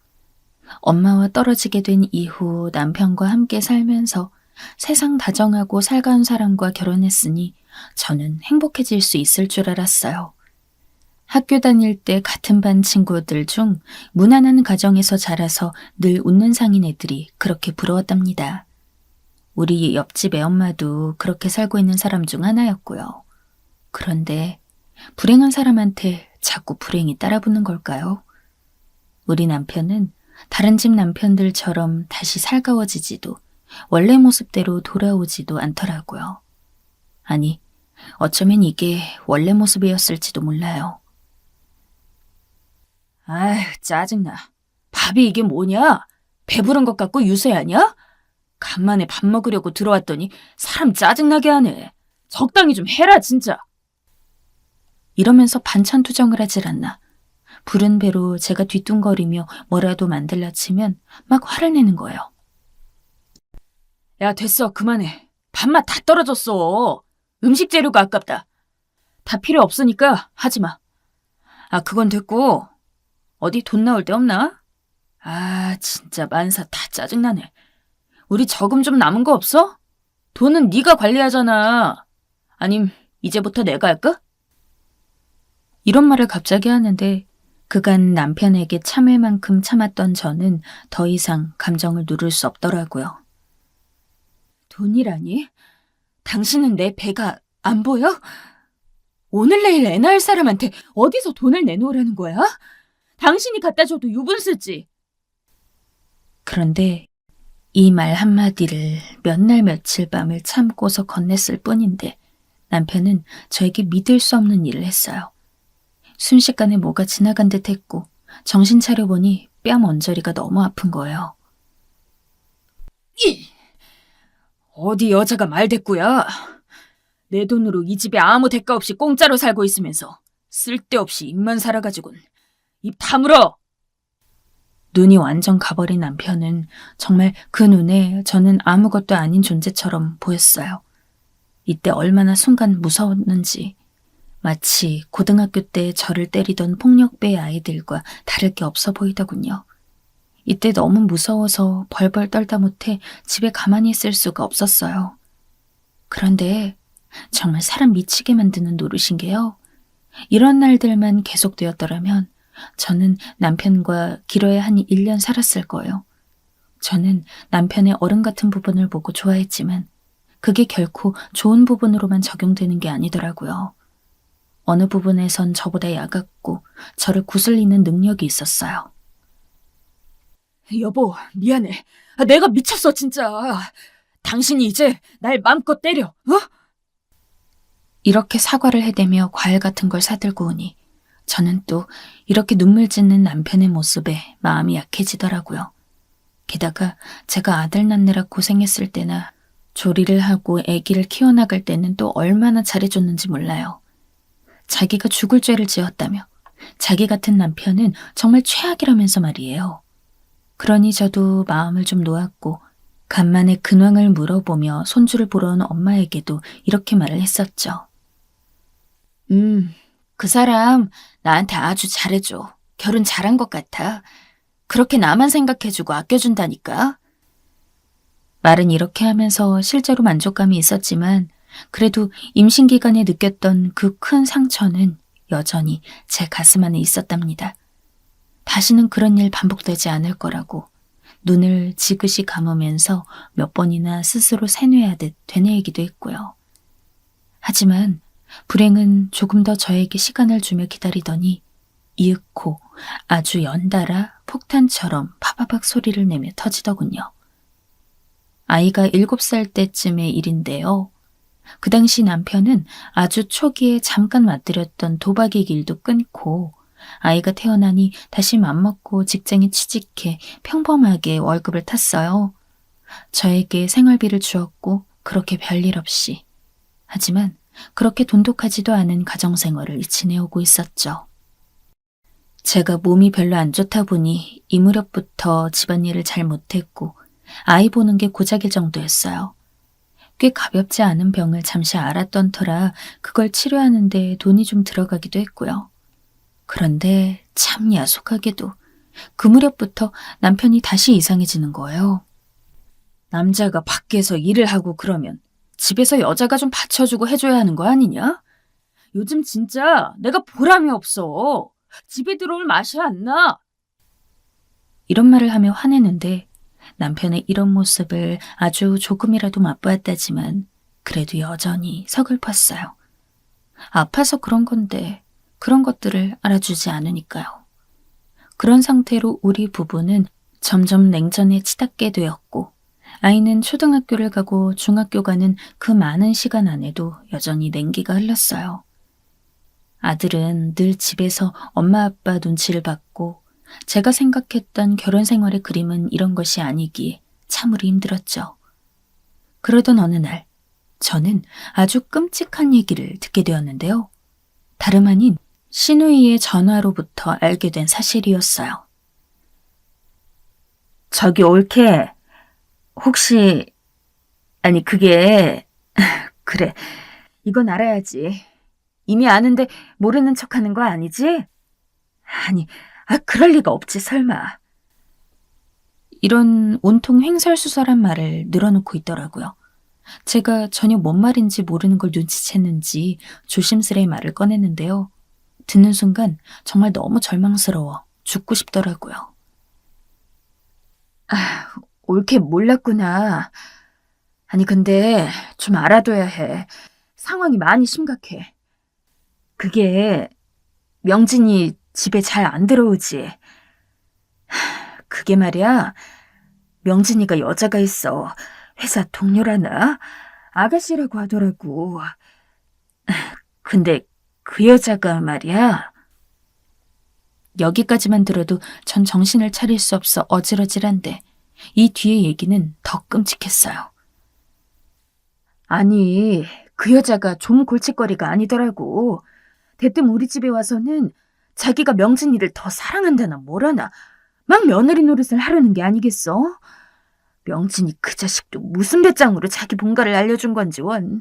엄마와 떨어지게 된 이후 남편과 함께 살면서 세상 다정하고 살가운 사람과 결혼했으니 저는 행복해질 수 있을 줄 알았어요. 학교 다닐 때 같은 반 친구들 중 무난한 가정에서 자라서 늘 웃는 상인 애들이 그렇게 부러웠답니다. 우리 옆집 애엄마도 그렇게 살고 있는 사람 중 하나였고요. 그런데 불행한 사람한테 자꾸 불행이 따라붙는 걸까요? 우리 남편은 다른 집 남편들처럼 다시 살가워지지도 원래 모습대로 돌아오지도 않더라고요. 아니, 어쩌면 이게 원래 모습이었을지도 몰라요. 아휴, 짜증나. 밥이 이게 뭐냐? 배부른 것 같고 유세하냐? 간만에 밥 먹으려고 들어왔더니 사람 짜증나게 하네. 적당히 좀 해라, 진짜. 이러면서 반찬 투정을 하질 않나. 부른 배로 제가 뒤뚱거리며 뭐라도 만들라 치면 막 화를 내는 거예요. 야, 됐어. 그만해. 밥맛 다 떨어졌어. 음식 재료가 아깝다. 다 필요 없으니까 하지 마. 그건 됐고 어디 돈 나올 데 없나? 진짜 만사 다 짜증나네. 우리 저금 좀 남은 거 없어? 돈은 네가 관리하잖아. 아님 이제부터 내가 할까? 이런 말을 갑자기 하는데 그간 남편에게 참을 만큼 참았던 저는 더 이상 감정을 누를 수 없더라고요. 돈이라니? 당신은 내 배가 안 보여? 오늘 내일 애 낳을 사람한테 어디서 돈을 내놓으라는 거야? 당신이 갖다 줘도 유분 쓰지. 그런데 이 말 한마디를 몇 날 며칠 밤을 참고서 건넸을 뿐인데 남편은 저에게 믿을 수 없는 일을 했어요. 순식간에 뭐가 지나간 듯 했고 정신 차려보니 뺨 언저리가 너무 아픈 거예요. 어디 여자가 말대꾸야. 내 돈으로 이 집에 아무 대가 없이 공짜로 살고 있으면서 쓸데없이 입만 살아가지고는 입 다물어! 눈이 완전 가버린 남편은 정말 그 눈에 저는 아무것도 아닌 존재처럼 보였어요. 이때 얼마나 순간 무서웠는지 마치 고등학교 때 저를 때리던 폭력배의 아이들과 다를 게 없어 보이더군요. 이때 너무 무서워서 벌벌 떨다 못해 집에 가만히 있을 수가 없었어요. 그런데 정말 사람 미치게 만드는 노릇인 게요. 이런 날들만 계속되었더라면 저는 남편과 길어야 한 1년 살았을 거예요. 저는 남편의 어른 같은 부분을 보고 좋아했지만 그게 결코 좋은 부분으로만 적용되는 게 아니더라고요. 어느 부분에선 저보다 야갔고 저를 구슬리는 능력이 있었어요. 여보, 미안해. 내가 미쳤어, 진짜. 당신이 이제 날 마음껏 때려, 어? 이렇게 사과를 해대며 과일 같은 걸 사들고 오니 저는 또 이렇게 눈물 짓는 남편의 모습에 마음이 약해지더라고요. 게다가 제가 아들 낳느라 고생했을 때나 조리를 하고 아기를 키워나갈 때는 또 얼마나 잘해줬는지 몰라요. 자기가 죽을 죄를 지었다며 자기 같은 남편은 정말 최악이라면서 말이에요. 그러니 저도 마음을 좀 놓았고 간만에 근황을 물어보며 손주를 보러 온 엄마에게도 이렇게 말을 했었죠. 그 사람 나한테 아주 잘해줘. 결혼 잘한 것 같아. 그렇게 나만 생각해주고 아껴준다니까. 말은 이렇게 하면서 실제로 만족감이 있었지만 그래도 임신 기간에 느꼈던 그 큰 상처는 여전히 제 가슴 안에 있었답니다. 다시는 그런 일 반복되지 않을 거라고 눈을 지그시 감으면서 몇 번이나 스스로 세뇌하듯 되뇌이기도 했고요. 하지만 불행은 조금 더 저에게 시간을 주며 기다리더니 이윽고 아주 연달아 폭탄처럼 파바박 소리를 내며 터지더군요. 아이가 7살 때쯤의 일인데요. 그 당시 남편은 아주 초기에 잠깐 맞들였던 도박의 길도 끊고 아이가 태어나니 다시 맘먹고 직장에 취직해 평범하게 월급을 탔어요. 저에게 생활비를 주었고 그렇게 별일 없이. 하지만 그렇게 돈독하지도 않은 가정생활을 지내오고 있었죠. 제가 몸이 별로 안 좋다 보니 이 무렵부터 집안일을 잘 못했고 아이 보는 게 고작일 정도였어요. 꽤 가볍지 않은 병을 잠시 앓았던 터라 그걸 치료하는데 돈이 좀 들어가기도 했고요. 그런데 참 야속하게도 그 무렵부터 남편이 다시 이상해지는 거예요. 남자가 밖에서 일을 하고 그러면 집에서 여자가 좀 받쳐주고 해줘야 하는 거 아니냐? 요즘 진짜 내가 보람이 없어. 집에 들어올 맛이 안 나. 이런 말을 하며 화내는데 남편의 이런 모습을 아주 조금이라도 맛보았다지만 그래도 여전히 서글펐어요. 아파서 그런 건데 그런 것들을 알아주지 않으니까요. 그런 상태로 우리 부부는 점점 냉전에 치닫게 되었고 아이는 초등학교를 가고 중학교 가는 그 많은 시간 안에도 여전히 냉기가 흘렀어요. 아들은 늘 집에서 엄마 아빠 눈치를 받고 제가 생각했던 결혼 생활의 그림은 이런 것이 아니기에 참으로 힘들었죠. 그러던 어느 날 저는 아주 끔찍한 얘기를 듣게 되었는데요. 다름 아닌 시누이의 전화로부터 알게 된 사실이었어요. 저기 올케, 혹시, 아니 그게, 그래, 이건 알아야지. 이미 아는데 모르는 척하는 거 아니지? 아니, 그럴 리가 없지 설마. 이런 온통 횡설수설한 말을 늘어놓고 있더라고요. 제가 전혀 뭔 말인지 모르는 걸 눈치챘는지 조심스레 말을 꺼냈는데요. 듣는 순간 정말 너무 절망스러워 죽고 싶더라고요. 옳게 몰랐구나. 아니, 근데 좀 알아둬야 해. 상황이 많이 심각해. 그게 명진이 집에 잘 안 들어오지. 그게 말이야, 명진이가 여자가 있어. 회사 동료라나? 아가씨라고 하더라고. 근데 그 여자가 말이야. 여기까지만 들어도 전 정신을 차릴 수 없어 어질어질한데 이 뒤의 얘기는 더 끔찍했어요. 아니, 그 여자가 좀 골칫거리가 아니더라고. 대뜸 우리 집에 와서는 자기가 명진이를 더 사랑한다나 뭐라나 막 며느리 노릇을 하려는 게 아니겠어? 명진이 그 자식도 무슨 배짱으로 자기 본가를 알려준 건지 원.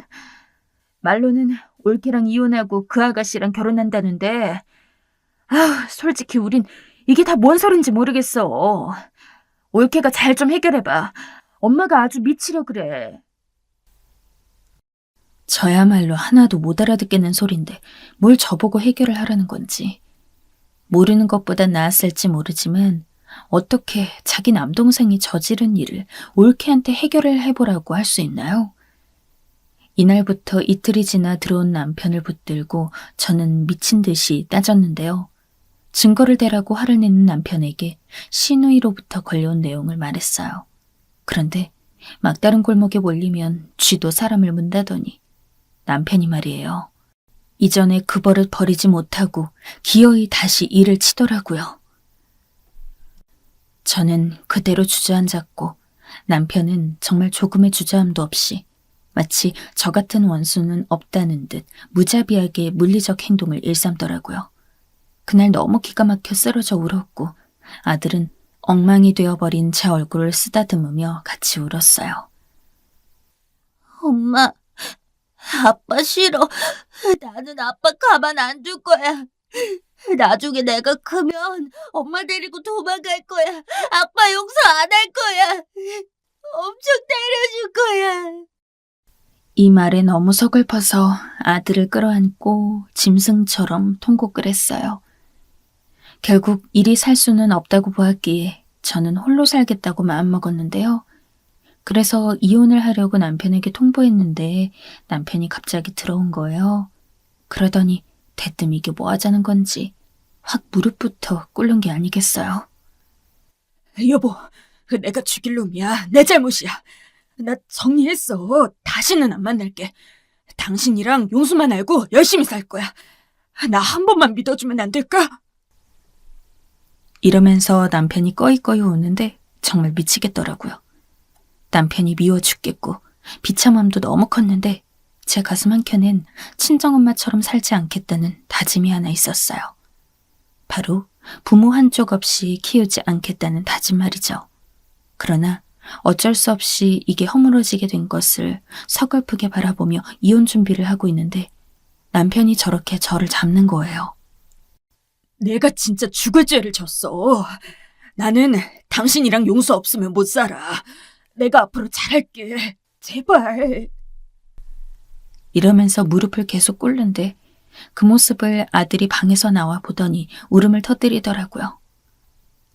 말로는 올케랑 이혼하고 그 아가씨랑 결혼한다는데 솔직히 우린 이게 다 뭔 소린지 모르겠어. 올케가 잘 좀 해결해봐. 엄마가 아주 미치려 그래. 저야말로 하나도 못 알아듣겠는 소린데 뭘 저보고 해결을 하라는 건지. 모르는 것보단 나았을지 모르지만 어떻게 자기 남동생이 저지른 일을 올케한테 해결을 해보라고 할 수 있나요? 이날부터 이틀이 지나 들어온 남편을 붙들고 저는 미친 듯이 따졌는데요. 증거를 대라고 화를 내는 남편에게 시누이로부터 걸려온 내용을 말했어요. 그런데 막다른 골목에 몰리면 쥐도 사람을 문다더니 남편이 말이에요. 이전에 그 버릇 버리지 못하고 기어이 다시 일을 치더라고요. 저는 그대로 주저앉았고 남편은 정말 조금의 주저함도 없이 마치 저 같은 원수는 없다는 듯 무자비하게 물리적 행동을 일삼더라고요. 그날 너무 기가 막혀 쓰러져 울었고 아들은 엉망이 되어버린 제 얼굴을 쓰다듬으며 같이 울었어요. 엄마, 아빠 싫어. 나는 아빠 가만 안 둘 거야. 나중에 내가 크면 엄마 데리고 도망갈 거야. 아빠 용서 안 할 거야. 엄청 때려줄 거야. 이 말에 너무 서글퍼서 아들을 끌어안고 짐승처럼 통곡을 했어요. 결국 이리 살 수는 없다고 보았기에 저는 홀로 살겠다고 마음먹었는데요. 그래서 이혼을 하려고 남편에게 통보했는데 남편이 갑자기 들어온 거예요. 그러더니 대뜸 이게 뭐 하자는 건지 확 무릎부터 꿇는 게 아니겠어요. 여보, 내가 죽일 놈이야. 내 잘못이야. 나 정리했어. 다시는 안 만날게. 당신이랑 용수만 알고 열심히 살 거야. 나 한 번만 믿어주면 안 될까? 이러면서 남편이 꺼이꺼이 우는데 정말 미치겠더라고요. 남편이 미워 죽겠고 비참함도 너무 컸는데 제 가슴 한켠엔 친정엄마처럼 살지 않겠다는 다짐이 하나 있었어요. 바로 부모 한쪽 없이 키우지 않겠다는 다짐 말이죠. 그러나 어쩔 수 없이 이게 허물어지게 된 것을 서글프게 바라보며 이혼 준비를 하고 있는데 남편이 저렇게 저를 잡는 거예요. 내가 진짜 죽을 죄를 졌어. 나는 당신이랑 용수 없으면 못 살아. 내가 앞으로 잘할게. 제발. 이러면서 무릎을 계속 꿇는데 그 모습을 아들이 방에서 나와 보더니 울음을 터뜨리더라고요.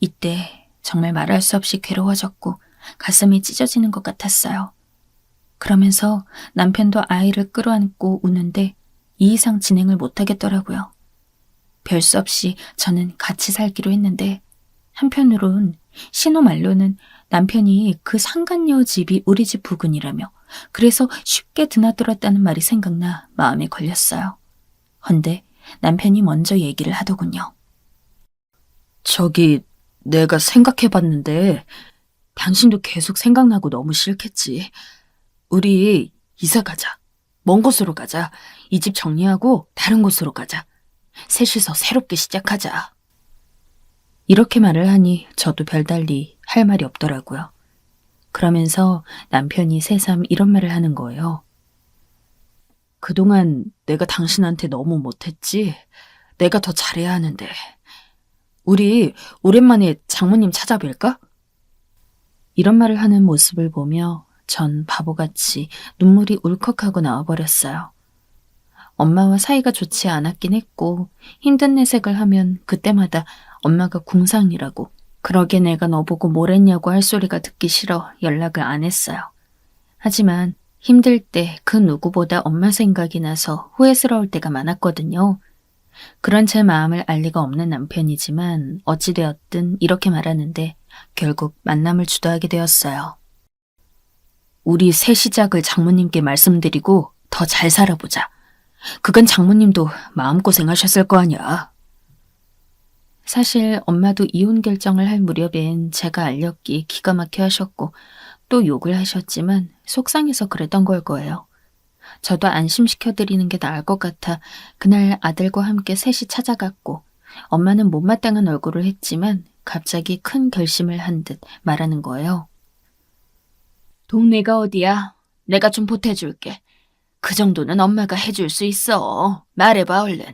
이때 정말 말할 수 없이 괴로워졌고 가슴이 찢어지는 것 같았어요. 그러면서 남편도 아이를 끌어안고 우는데 이 이상 진행을 못하겠더라고요. 별 수 없이 저는 같이 살기로 했는데 한편으론 신호 말로는 남편이 그 상간녀 집이 우리 집 부근이라며 그래서 쉽게 드나들었다는 말이 생각나 마음에 걸렸어요. 헌데 남편이 먼저 얘기를 하더군요. 저기 내가 생각해봤는데 당신도 계속 생각나고 너무 싫겠지. 우리 이사 가자. 먼 곳으로 가자. 이 집 정리하고 다른 곳으로 가자. 셋이서 새롭게 시작하자. 이렇게 말을 하니 저도 별달리 할 말이 없더라고요. 그러면서 남편이 새삼 이런 말을 하는 거예요. 그동안 내가 당신한테 너무 못했지. 내가 더 잘해야 하는데. 우리 오랜만에 장모님 찾아뵐까? 이런 말을 하는 모습을 보며 전 바보같이 눈물이 울컥하고 나와버렸어요. 엄마와 사이가 좋지 않았긴 했고 힘든 내색을 하면 그때마다 엄마가 궁상이라고 그러게 내가 너보고 뭘 했냐고 할 소리가 듣기 싫어 연락을 안 했어요. 하지만 힘들 때 그 누구보다 엄마 생각이 나서 후회스러울 때가 많았거든요. 그런 제 마음을 알 리가 없는 남편이지만 어찌되었든 이렇게 말하는데 결국 만남을 주도하게 되었어요. 우리 새 시작을 장모님께 말씀드리고 더 잘 살아보자. 그건 장모님도 마음고생하셨을 거 아니야. 사실 엄마도 이혼 결정을 할 무렵엔 제가 알렸기에 기가 막혀 하셨고 또 욕을 하셨지만 속상해서 그랬던 걸 거예요. 저도 안심시켜드리는 게 나을 것 같아 그날 아들과 함께 셋이 찾아갔고 엄마는 못마땅한 얼굴을 했지만 갑자기 큰 결심을 한 듯 말하는 거예요. 동네가 어디야? 내가 좀 보태줄게. 그 정도는 엄마가 해줄 수 있어. 말해봐 얼른.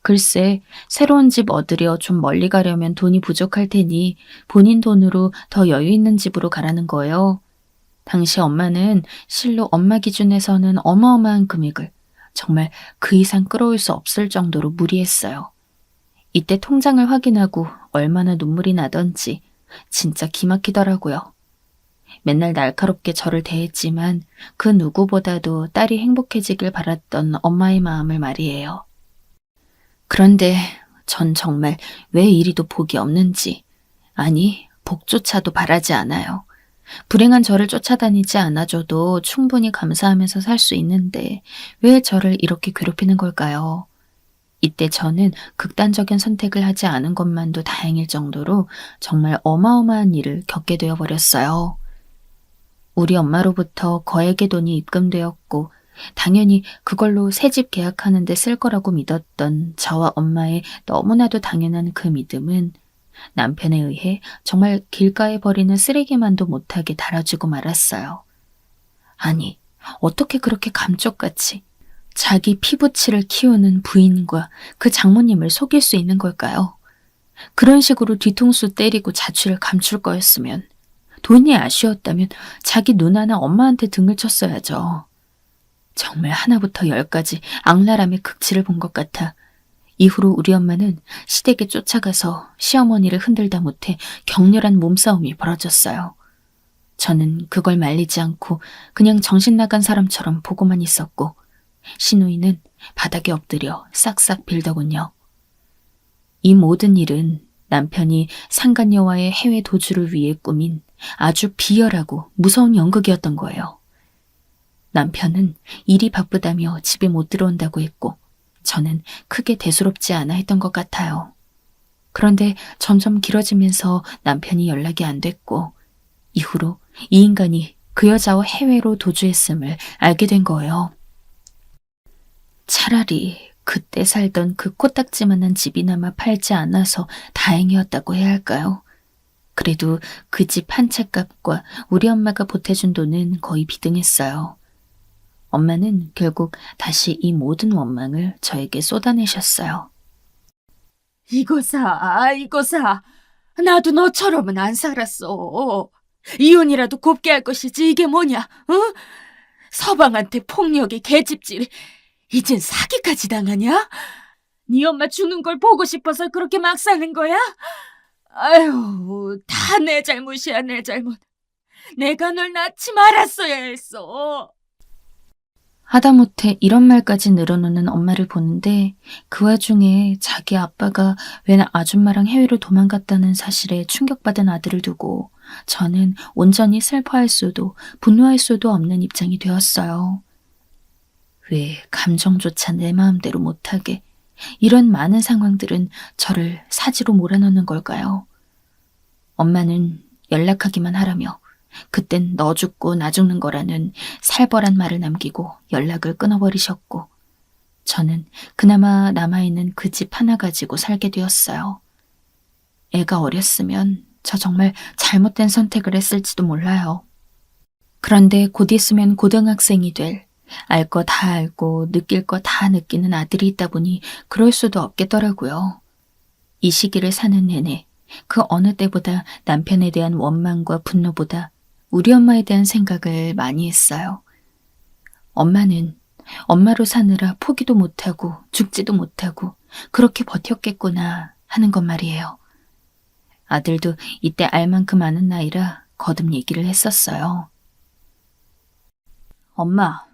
글쎄, 새로운 집 얻으려 좀 멀리 가려면 돈이 부족할 테니 본인 돈으로 더 여유 있는 집으로 가라는 거예요. 당시 엄마는 실로 엄마 기준에서는 어마어마한 금액을 정말 그 이상 끌어올 수 없을 정도로 무리했어요. 이때 통장을 확인하고 얼마나 눈물이 나던지 진짜 기막히더라고요. 맨날 날카롭게 저를 대했지만 그 누구보다도 딸이 행복해지길 바랐던 엄마의 마음을 말이에요. 그런데 전 정말 왜 이리도 복이 없는지, 아니 복조차도 바라지 않아요. 불행한 저를 쫓아다니지 않아줘도 충분히 감사하면서 살 수 있는데 왜 저를 이렇게 괴롭히는 걸까요? 이때 저는 극단적인 선택을 하지 않은 것만도 다행일 정도로 정말 어마어마한 일을 겪게 되어버렸어요. 우리 엄마로부터 거액의 돈이 입금되었고 당연히 그걸로 새 집 계약하는 데 쓸 거라고 믿었던 저와 엄마의 너무나도 당연한 그 믿음은 남편에 의해 정말 길가에 버리는 쓰레기만도 못하게 달아주고 말았어요. 아니, 어떻게 그렇게 감쪽같이 자기 피부치를 키우는 부인과 그 장모님을 속일 수 있는 걸까요? 그런 식으로 뒤통수 때리고 자취를 감출 거였으면, 돈이 아쉬웠다면 자기 누나나 엄마한테 등을 쳤어야죠. 정말 하나부터 열까지 악랄함의 극치를 본 것 같아 이후로 우리 엄마는 시댁에 쫓아가서 시어머니를 흔들다 못해 격렬한 몸싸움이 벌어졌어요. 저는 그걸 말리지 않고 그냥 정신 나간 사람처럼 보고만 있었고 시누이는 바닥에 엎드려 싹싹 빌더군요. 이 모든 일은 남편이 상간녀와의 해외 도주를 위해 꾸민 아주 비열하고 무서운 연극이었던 거예요. 남편은 일이 바쁘다며 집에 못 들어온다고 했고 저는 크게 대수롭지 않아 했던 것 같아요. 그런데 점점 길어지면서 남편이 연락이 안 됐고 이후로 이 인간이 그 여자와 해외로 도주했음을 알게 된 거예요. 차라리 그때 살던 그 코딱지만한 집이나마 팔지 않아서 다행이었다고 해야 할까요? 그래도 그 집 한 채 값과 우리 엄마가 보태준 돈은 거의 비등했어요. 엄마는 결국 다시 이 모든 원망을 저에게 쏟아내셨어요. 이거 사, 이거 사. 나도 너처럼은 안 살았어. 이혼이라도 곱게 할 것이지 이게 뭐냐, 어? 서방한테 폭력에 계집질, 이젠 사기까지 당하냐? 네 엄마 죽는 걸 보고 싶어서 그렇게 막 사는 거야? 아유, 다 내 잘못이야, 내 잘못. 내가 널 낳지 말았어야 했어. 하다못해 이런 말까지 늘어놓는 엄마를 보는데 그 와중에 자기 아빠가 웬 아줌마랑 해외로 도망갔다는 사실에 충격받은 아들을 두고 저는 온전히 슬퍼할 수도 분노할 수도 없는 입장이 되었어요. 왜 감정조차 내 마음대로 못하게 이런 많은 상황들은 저를 사지로 몰아넣는 걸까요? 엄마는 연락하기만 하라며 그땐 너 죽고 나 죽는 거라는 살벌한 말을 남기고 연락을 끊어버리셨고 저는 그나마 남아있는 그 집 하나 가지고 살게 되었어요. 애가 어렸으면 저 정말 잘못된 선택을 했을지도 몰라요. 그런데 곧 있으면 고등학생이 될 알 거 다 알고 느낄 거 다 느끼는 아들이 있다 보니 그럴 수도 없겠더라고요. 이 시기를 사는 내내 그 어느 때보다 남편에 대한 원망과 분노보다 우리 엄마에 대한 생각을 많이 했어요. 엄마는 엄마로 사느라 포기도 못하고 죽지도 못하고 그렇게 버텼겠구나 하는 것 말이에요. 아들도 이때 알 만큼 아는 나이라 거듭 얘기를 했었어요. 엄마,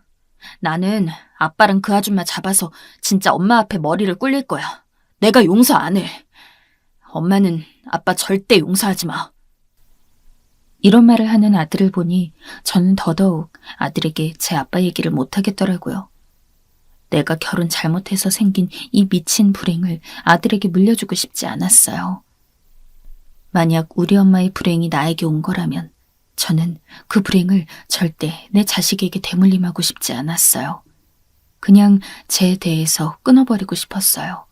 나는 아빠랑 그 아줌마 잡아서 진짜 엄마 앞에 머리를 꿀릴 거야. 내가 용서 안 해. 엄마는 아빠 절대 용서하지 마. 이런 말을 하는 아들을 보니 저는 더더욱 아들에게 제 아빠 얘기를 못하겠더라고요. 내가 결혼 잘못해서 생긴 이 미친 불행을 아들에게 물려주고 싶지 않았어요. 만약 우리 엄마의 불행이 나에게 온 거라면 저는 그 불행을 절대 내 자식에게 대물림하고 싶지 않았어요. 그냥 제 대에서 끊어버리고 싶었어요.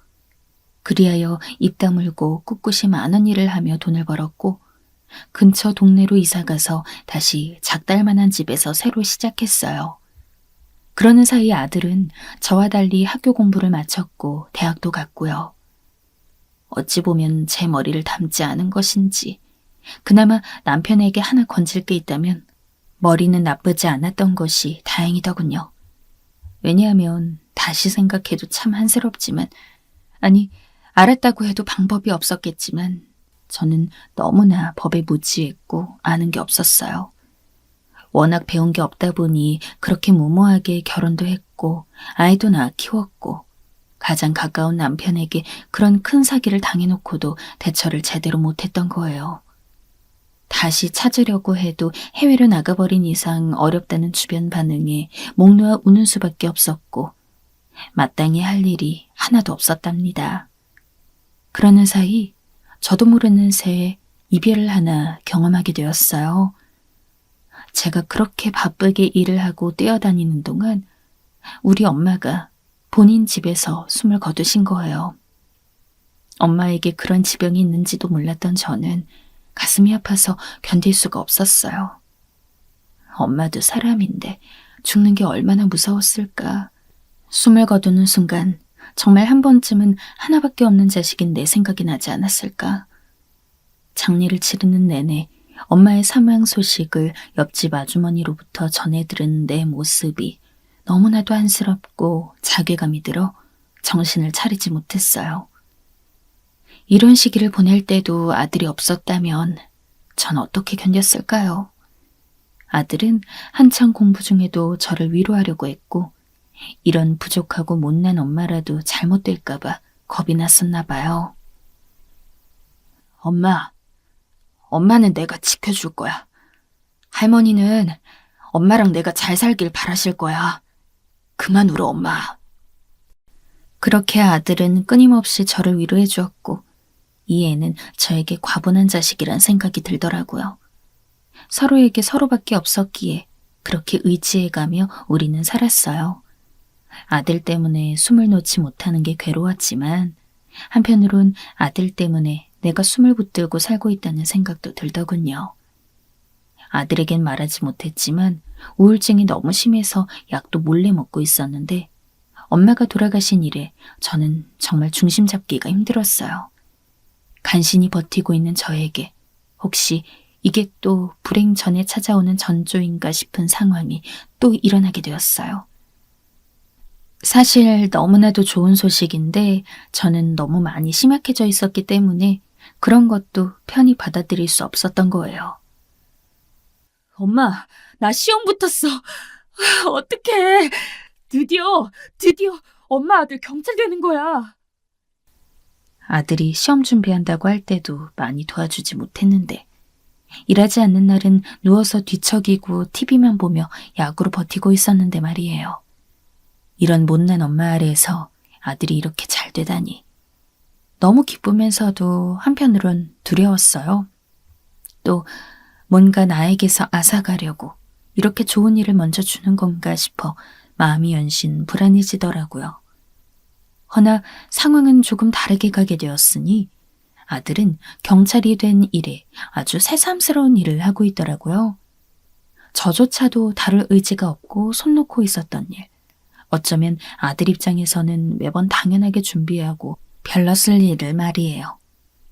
그리하여 입 다물고 꿋꿋이 많은 일을 하며 돈을 벌었고 근처 동네로 이사가서 다시 작달만한 집에서 새로 시작했어요. 그러는 사이 아들은 저와 달리 학교 공부를 마쳤고 대학도 갔고요. 어찌 보면 제 머리를 담지 않은 것인지 그나마 남편에게 하나 건질 게 있다면 머리는 나쁘지 않았던 것이 다행이더군요. 왜냐하면 다시 생각해도 참 한스럽지만 아니 알았다고 해도 방법이 없었겠지만 저는 너무나 법에 무지했고 아는 게 없었어요. 워낙 배운 게 없다 보니 그렇게 무모하게 결혼도 했고 아이도 낳아 키웠고 가장 가까운 남편에게 그런 큰 사기를 당해놓고도 대처를 제대로 못했던 거예요. 다시 찾으려고 해도 해외로 나가버린 이상 어렵다는 주변 반응에 목 놓아 우는 수밖에 없었고 마땅히 할 일이 하나도 없었답니다. 그러는 사이 저도 모르는 새에 이별을 하나 경험하게 되었어요. 제가 그렇게 바쁘게 일을 하고 뛰어다니는 동안 우리 엄마가 본인 집에서 숨을 거두신 거예요. 엄마에게 그런 지병이 있는지도 몰랐던 저는 가슴이 아파서 견딜 수가 없었어요. 엄마도 사람인데 죽는 게 얼마나 무서웠을까. 숨을 거두는 순간 정말 한 번쯤은 하나밖에 없는 자식인 내 생각이 나지 않았을까. 장례를 치르는 내내 엄마의 사망 소식을 옆집 아주머니로부터 전해 들은 내 모습이 너무나도 안쓰럽고 자괴감이 들어 정신을 차리지 못했어요. 이런 시기를 보낼 때도 아들이 없었다면 전 어떻게 견뎠을까요? 아들은 한창 공부 중에도 저를 위로하려고 했고 이런 부족하고 못난 엄마라도 잘못될까봐 겁이 났었나 봐요. 엄마는 내가 지켜줄 거야. 할머니는 엄마랑 내가 잘 살길 바라실 거야. 그만 울어, 엄마. 그렇게 아들은 끊임없이 저를 위로해 주었고 이 애는 저에게 과분한 자식이란 생각이 들더라고요. 서로에게 서로밖에 없었기에 그렇게 의지해가며 우리는 살았어요. 아들 때문에 숨을 놓지 못하는 게 괴로웠지만 한편으론 아들 때문에 내가 숨을 붙들고 살고 있다는 생각도 들더군요. 아들에겐 말하지 못했지만 우울증이 너무 심해서 약도 몰래 먹고 있었는데 엄마가 돌아가신 이래 저는 정말 중심 잡기가 힘들었어요. 간신히 버티고 있는 저에게 혹시 이게 또 불행 전에 찾아오는 전조인가 싶은 상황이 또 일어나게 되었어요. 사실 너무나도 좋은 소식인데 저는 너무 많이 심약해져 있었기 때문에 그런 것도 편히 받아들일 수 없었던 거예요. 엄마, 나 시험 붙었어. 어떡해. 드디어 엄마 아들 경찰 되는 거야. 아들이 시험 준비한다고 할 때도 많이 도와주지 못했는데 일하지 않는 날은 누워서 뒤척이고 TV만 보며 약으로 버티고 있었는데 말이에요. 이런 못난 엄마 아래에서 아들이 이렇게 잘 되다니. 너무 기쁘면서도 한편으론 두려웠어요. 또 뭔가 나에게서 앗아가려고 이렇게 좋은 일을 먼저 주는 건가 싶어 마음이 연신 불안해지더라고요. 허나 상황은 조금 다르게 가게 되었으니 아들은 경찰이 된 이래 아주 새삼스러운 일을 하고 있더라고요. 저조차도 다룰 의지가 없고 손 놓고 있었던 일. 어쩌면 아들 입장에서는 매번 당연하게 준비하고 별로 쓸 일을 말이에요.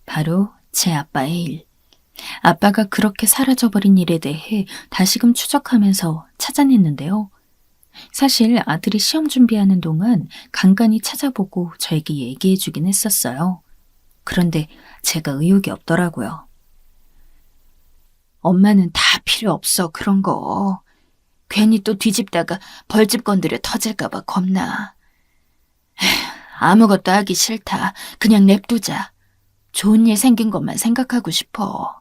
바로 제 아빠의 일. 아빠가 그렇게 사라져버린 일에 대해 다시금 추적하면서 찾아냈는데요. 사실 아들이 시험 준비하는 동안 간간히 찾아보고 저에게 얘기해주긴 했었어요. 그런데 제가 의욕이 없더라고요. 엄마는 다 필요 없어, 그런 거. 괜히 또 뒤집다가 벌집 건드려 터질까봐 겁나. 에휴, 아무것도 하기 싫다. 그냥 냅두자. 좋은 일 생긴 것만 생각하고 싶어.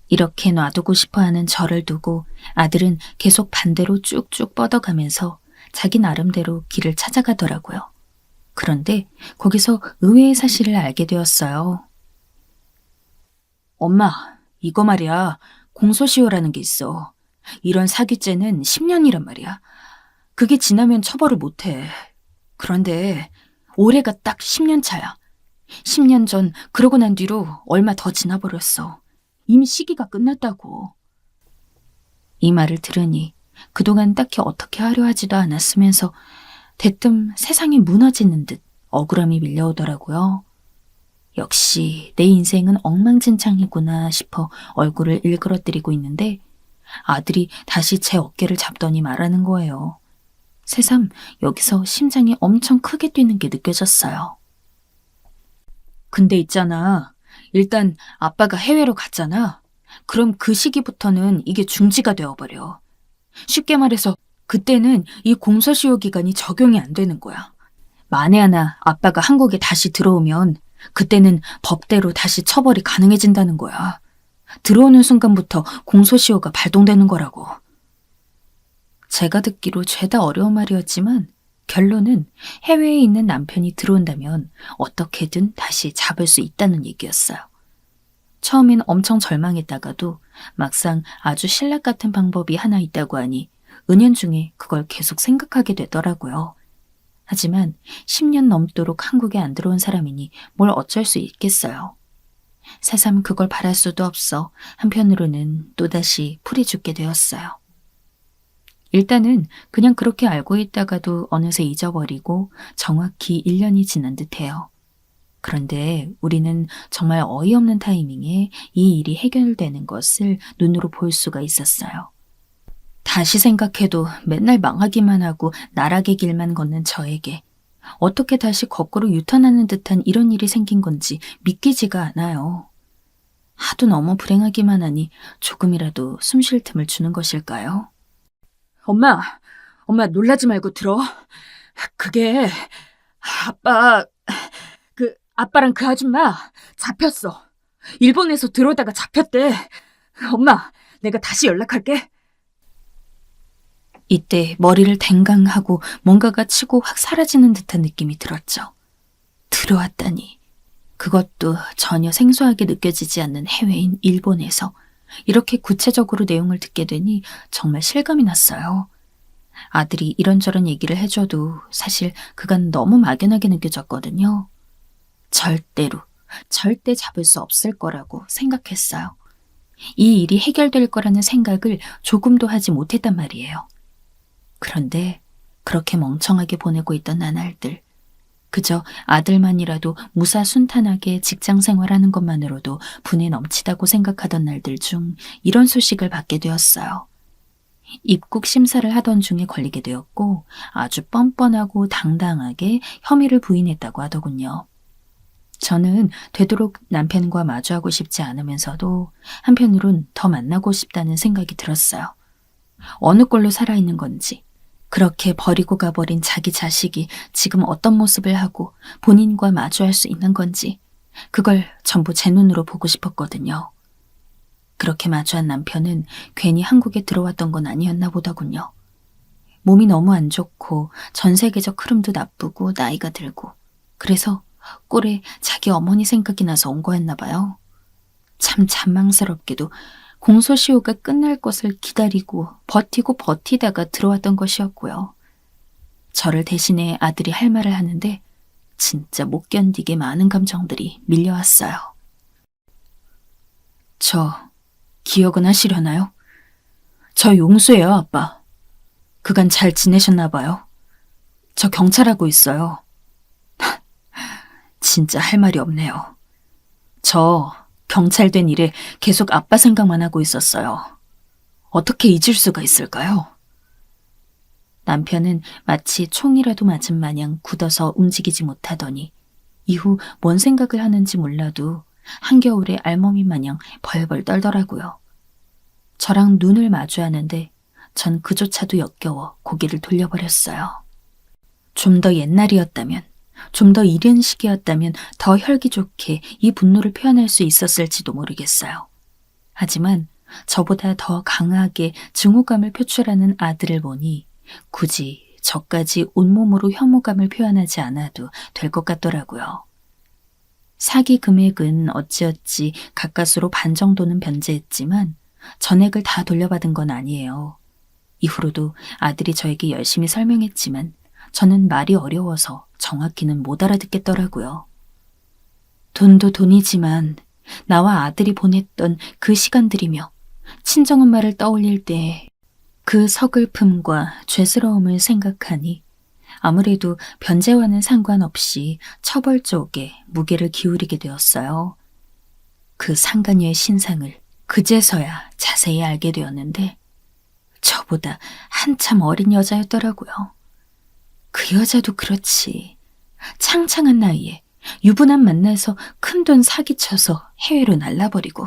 이렇게 놔두고 싶어하는 저를 두고 아들은 계속 반대로 쭉쭉 뻗어가면서 자기 나름대로 길을 찾아가더라고요. 그런데 거기서 의외의 사실을 알게 되었어요. 엄마, 이거 말이야. 공소시효라는 게 있어. 이런 사기죄는 10년이란 말이야. 그게 지나면 처벌을 못해. 그런데 올해가 딱 10년 차야. 10년 전 그러고 난 뒤로 얼마 더 지나버렸어. 이미 시기가 끝났다고. 이 말을 들으니 그동안 딱히 어떻게 하려 하지도 않았으면서 대뜸 세상이 무너지는 듯 억울함이 밀려오더라고요. 역시 내 인생은 엉망진창이구나 싶어 얼굴을 일그러뜨리고 있는데 아들이 다시 제 어깨를 잡더니 말하는 거예요. 새삼 여기서 심장이 엄청 크게 뛰는 게 느껴졌어요. 근데 있잖아. 일단 아빠가 해외로 갔잖아. 그럼 그 시기부터는 이게 중지가 되어버려. 쉽게 말해서 그때는 이 공소시효 기간이 적용이 안 되는 거야. 만에 하나 아빠가 한국에 다시 들어오면 그때는 법대로 다시 처벌이 가능해진다는 거야. 들어오는 순간부터 공소시효가 발동되는 거라고. 제가 듣기로 죄다 어려운 말이었지만 결론은 해외에 있는 남편이 들어온다면 어떻게든 다시 잡을 수 있다는 얘기였어요. 처음엔 엄청 절망했다가도 막상 아주 신락 같은 방법이 하나 있다고 하니 은연중에 그걸 계속 생각하게 되더라고요. 하지만 10년 넘도록 한국에 안 들어온 사람이니 뭘 어쩔 수 있겠어요. 새삼 그걸 바랄 수도 없어 한편으로는 또다시 풀이 죽게 되었어요. 일단은 그냥 그렇게 알고 있다가도 어느새 잊어버리고 정확히 1년이 지난 듯해요. 그런데 우리는 정말 어이없는 타이밍에 이 일이 해결되는 것을 눈으로 볼 수가 있었어요. 다시 생각해도 맨날 망하기만 하고 나락의 길만 걷는 저에게 어떻게 다시 거꾸로 유턴하는 듯한 이런 일이 생긴 건지 믿기지가 않아요. 하도 너무 불행하기만 하니 조금이라도 숨 쉴 틈을 주는 것일까요? 엄마 놀라지 말고 들어. 그게 아빠랑 그 아줌마 잡혔어. 일본에서 들어오다가 잡혔대. 엄마, 내가 다시 연락할게. 이때 머리를 댕강하고 뭔가가 치고 확 사라지는 듯한 느낌이 들었죠. 들어왔다니. 그것도 전혀 생소하게 느껴지지 않는 해외인 일본에서 이렇게 구체적으로 내용을 듣게 되니 정말 실감이 났어요. 아들이 이런저런 얘기를 해줘도 사실 그간 너무 막연하게 느껴졌거든요. 절대 잡을 수 없을 거라고 생각했어요. 이 일이 해결될 거라는 생각을 조금도 하지 못했단 말이에요. 그런데 그렇게 멍청하게 보내고 있던 나날들, 그저 아들만이라도 무사순탄하게 직장 생활하는 것만으로도 분에 넘치다고 생각하던 날들 중 이런 소식을 받게 되었어요. 입국 심사를 하던 중에 걸리게 되었고 아주 뻔뻔하고 당당하게 혐의를 부인했다고 하더군요. 저는 되도록 남편과 마주하고 싶지 않으면서도 한편으론 더 만나고 싶다는 생각이 들었어요. 어느 꼴로 살아있는 건지, 그렇게 버리고 가버린 자기 자식이 지금 어떤 모습을 하고 본인과 마주할 수 있는 건지 그걸 전부 제 눈으로 보고 싶었거든요. 그렇게 마주한 남편은 괜히 한국에 들어왔던 건 아니었나 보더군요. 몸이 너무 안 좋고 전 세계적 흐름도 나쁘고 나이가 들고 그래서 꼴에 자기 어머니 생각이 나서 온 거였나 봐요. 참 잔망스럽게도 공소시효가 끝날 것을 기다리고 버티다가 들어왔던 것이었고요. 저를 대신해 아들이 할 말을 하는데 진짜 못 견디게 많은 감정들이 밀려왔어요. 저 기억은 하시려나요? 저 용수예요, 아빠. 그간 잘 지내셨나 봐요. 저 경찰하고 있어요. 진짜 할 말이 없네요. 저 경찰 된 이래 계속 아빠 생각만 하고 있었어요. 어떻게 잊을 수가 있을까요? 남편은 마치 총이라도 맞은 마냥 굳어서 움직이지 못하더니 이후 뭔 생각을 하는지 몰라도 한겨울에 알몸이 마냥 벌벌 떨더라고요. 저랑 눈을 마주하는데 전 그조차도 역겨워 고개를 돌려버렸어요. 좀 더 옛날이었다면, 좀 더 이른 시기였다면 더 혈기좋게 이 분노를 표현할 수 있었을지도 모르겠어요. 하지만 저보다 더 강하게 증오감을 표출하는 아들을 보니 굳이 저까지 온몸으로 혐오감을 표현하지 않아도 될 것 같더라고요. 사기 금액은 어찌어찌 가까스로 반 정도는 변제했지만 전액을 다 돌려받은 건 아니에요. 이후로도 아들이 저에게 열심히 설명했지만 저는 말이 어려워서 정확히는 못 알아듣겠더라고요. 돈도 돈이지만 나와 아들이 보냈던 그 시간들이며 친정엄마를 떠올릴 때 그 서글픔과 죄스러움을 생각하니 아무래도 변제와는 상관없이 처벌 쪽에 무게를 기울이게 되었어요. 그 상간녀의 신상을 그제서야 자세히 알게 되었는데 저보다 한참 어린 여자였더라고요. 그 여자도 그렇지. 창창한 나이에 유부남 만나서 큰돈 사기쳐서 해외로 날라버리고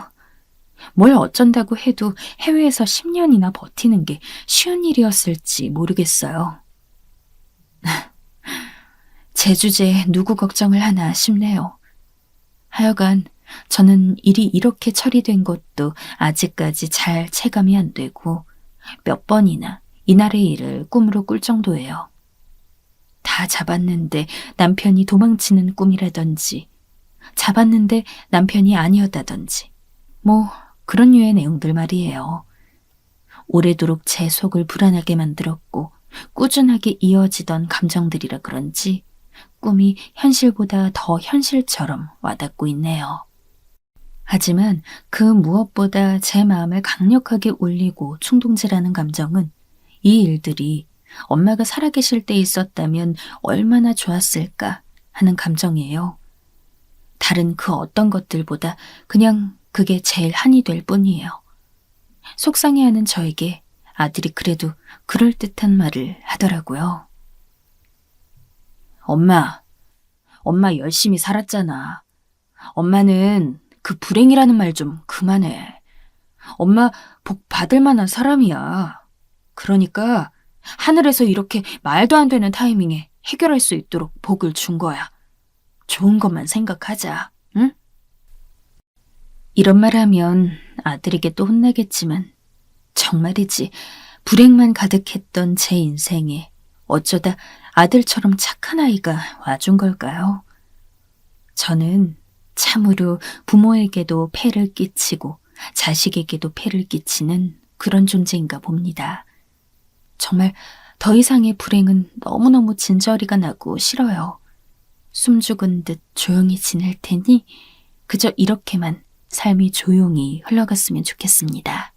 뭘 어쩐다고 해도 해외에서 10년이나 버티는 게 쉬운 일이었을지 모르겠어요. 제 주제에 누구 걱정을 하나 싶네요. 하여간 저는 일이 이렇게 처리된 것도 아직까지 잘 체감이 안 되고 몇 번이나 이날의 일을 꿈으로 꿀 정도예요. 다 잡았는데 남편이 도망치는 꿈이라든지 잡았는데 남편이 아니었다든지 뭐 그런 류의 내용들 말이에요. 오래도록 제 속을 불안하게 만들었고 꾸준하게 이어지던 감정들이라 그런지 꿈이 현실보다 더 현실처럼 와닿고 있네요. 하지만 그 무엇보다 제 마음을 강력하게 울리고 충동질하는 감정은 이 일들이 엄마가 살아계실 때 있었다면 얼마나 좋았을까 하는 감정이에요. 다른 그 어떤 것들보다 그냥 그게 제일 한이 될 뿐이에요. 속상해하는 저에게 아들이 그래도 그럴듯한 말을 하더라고요. 엄마 열심히 살았잖아. 엄마는 그 불행이라는 말 좀 그만해. 엄마 복 받을 만한 사람이야. 그러니까 하늘에서 이렇게 말도 안 되는 타이밍에 해결할 수 있도록 복을 준 거야. 좋은 것만 생각하자, 응? 이런 말 하면 아들에게 또 혼나겠지만 정말이지 불행만 가득했던 제 인생에 어쩌다 아들처럼 착한 아이가 와준 걸까요? 저는 참으로 부모에게도 폐를 끼치고 자식에게도 폐를 끼치는 그런 존재인가 봅니다. 정말 더 이상의 불행은 너무너무 진저리가 나고 싫어요. 숨죽은 듯 조용히 지낼 테니 그저 이렇게만 삶이 조용히 흘러갔으면 좋겠습니다.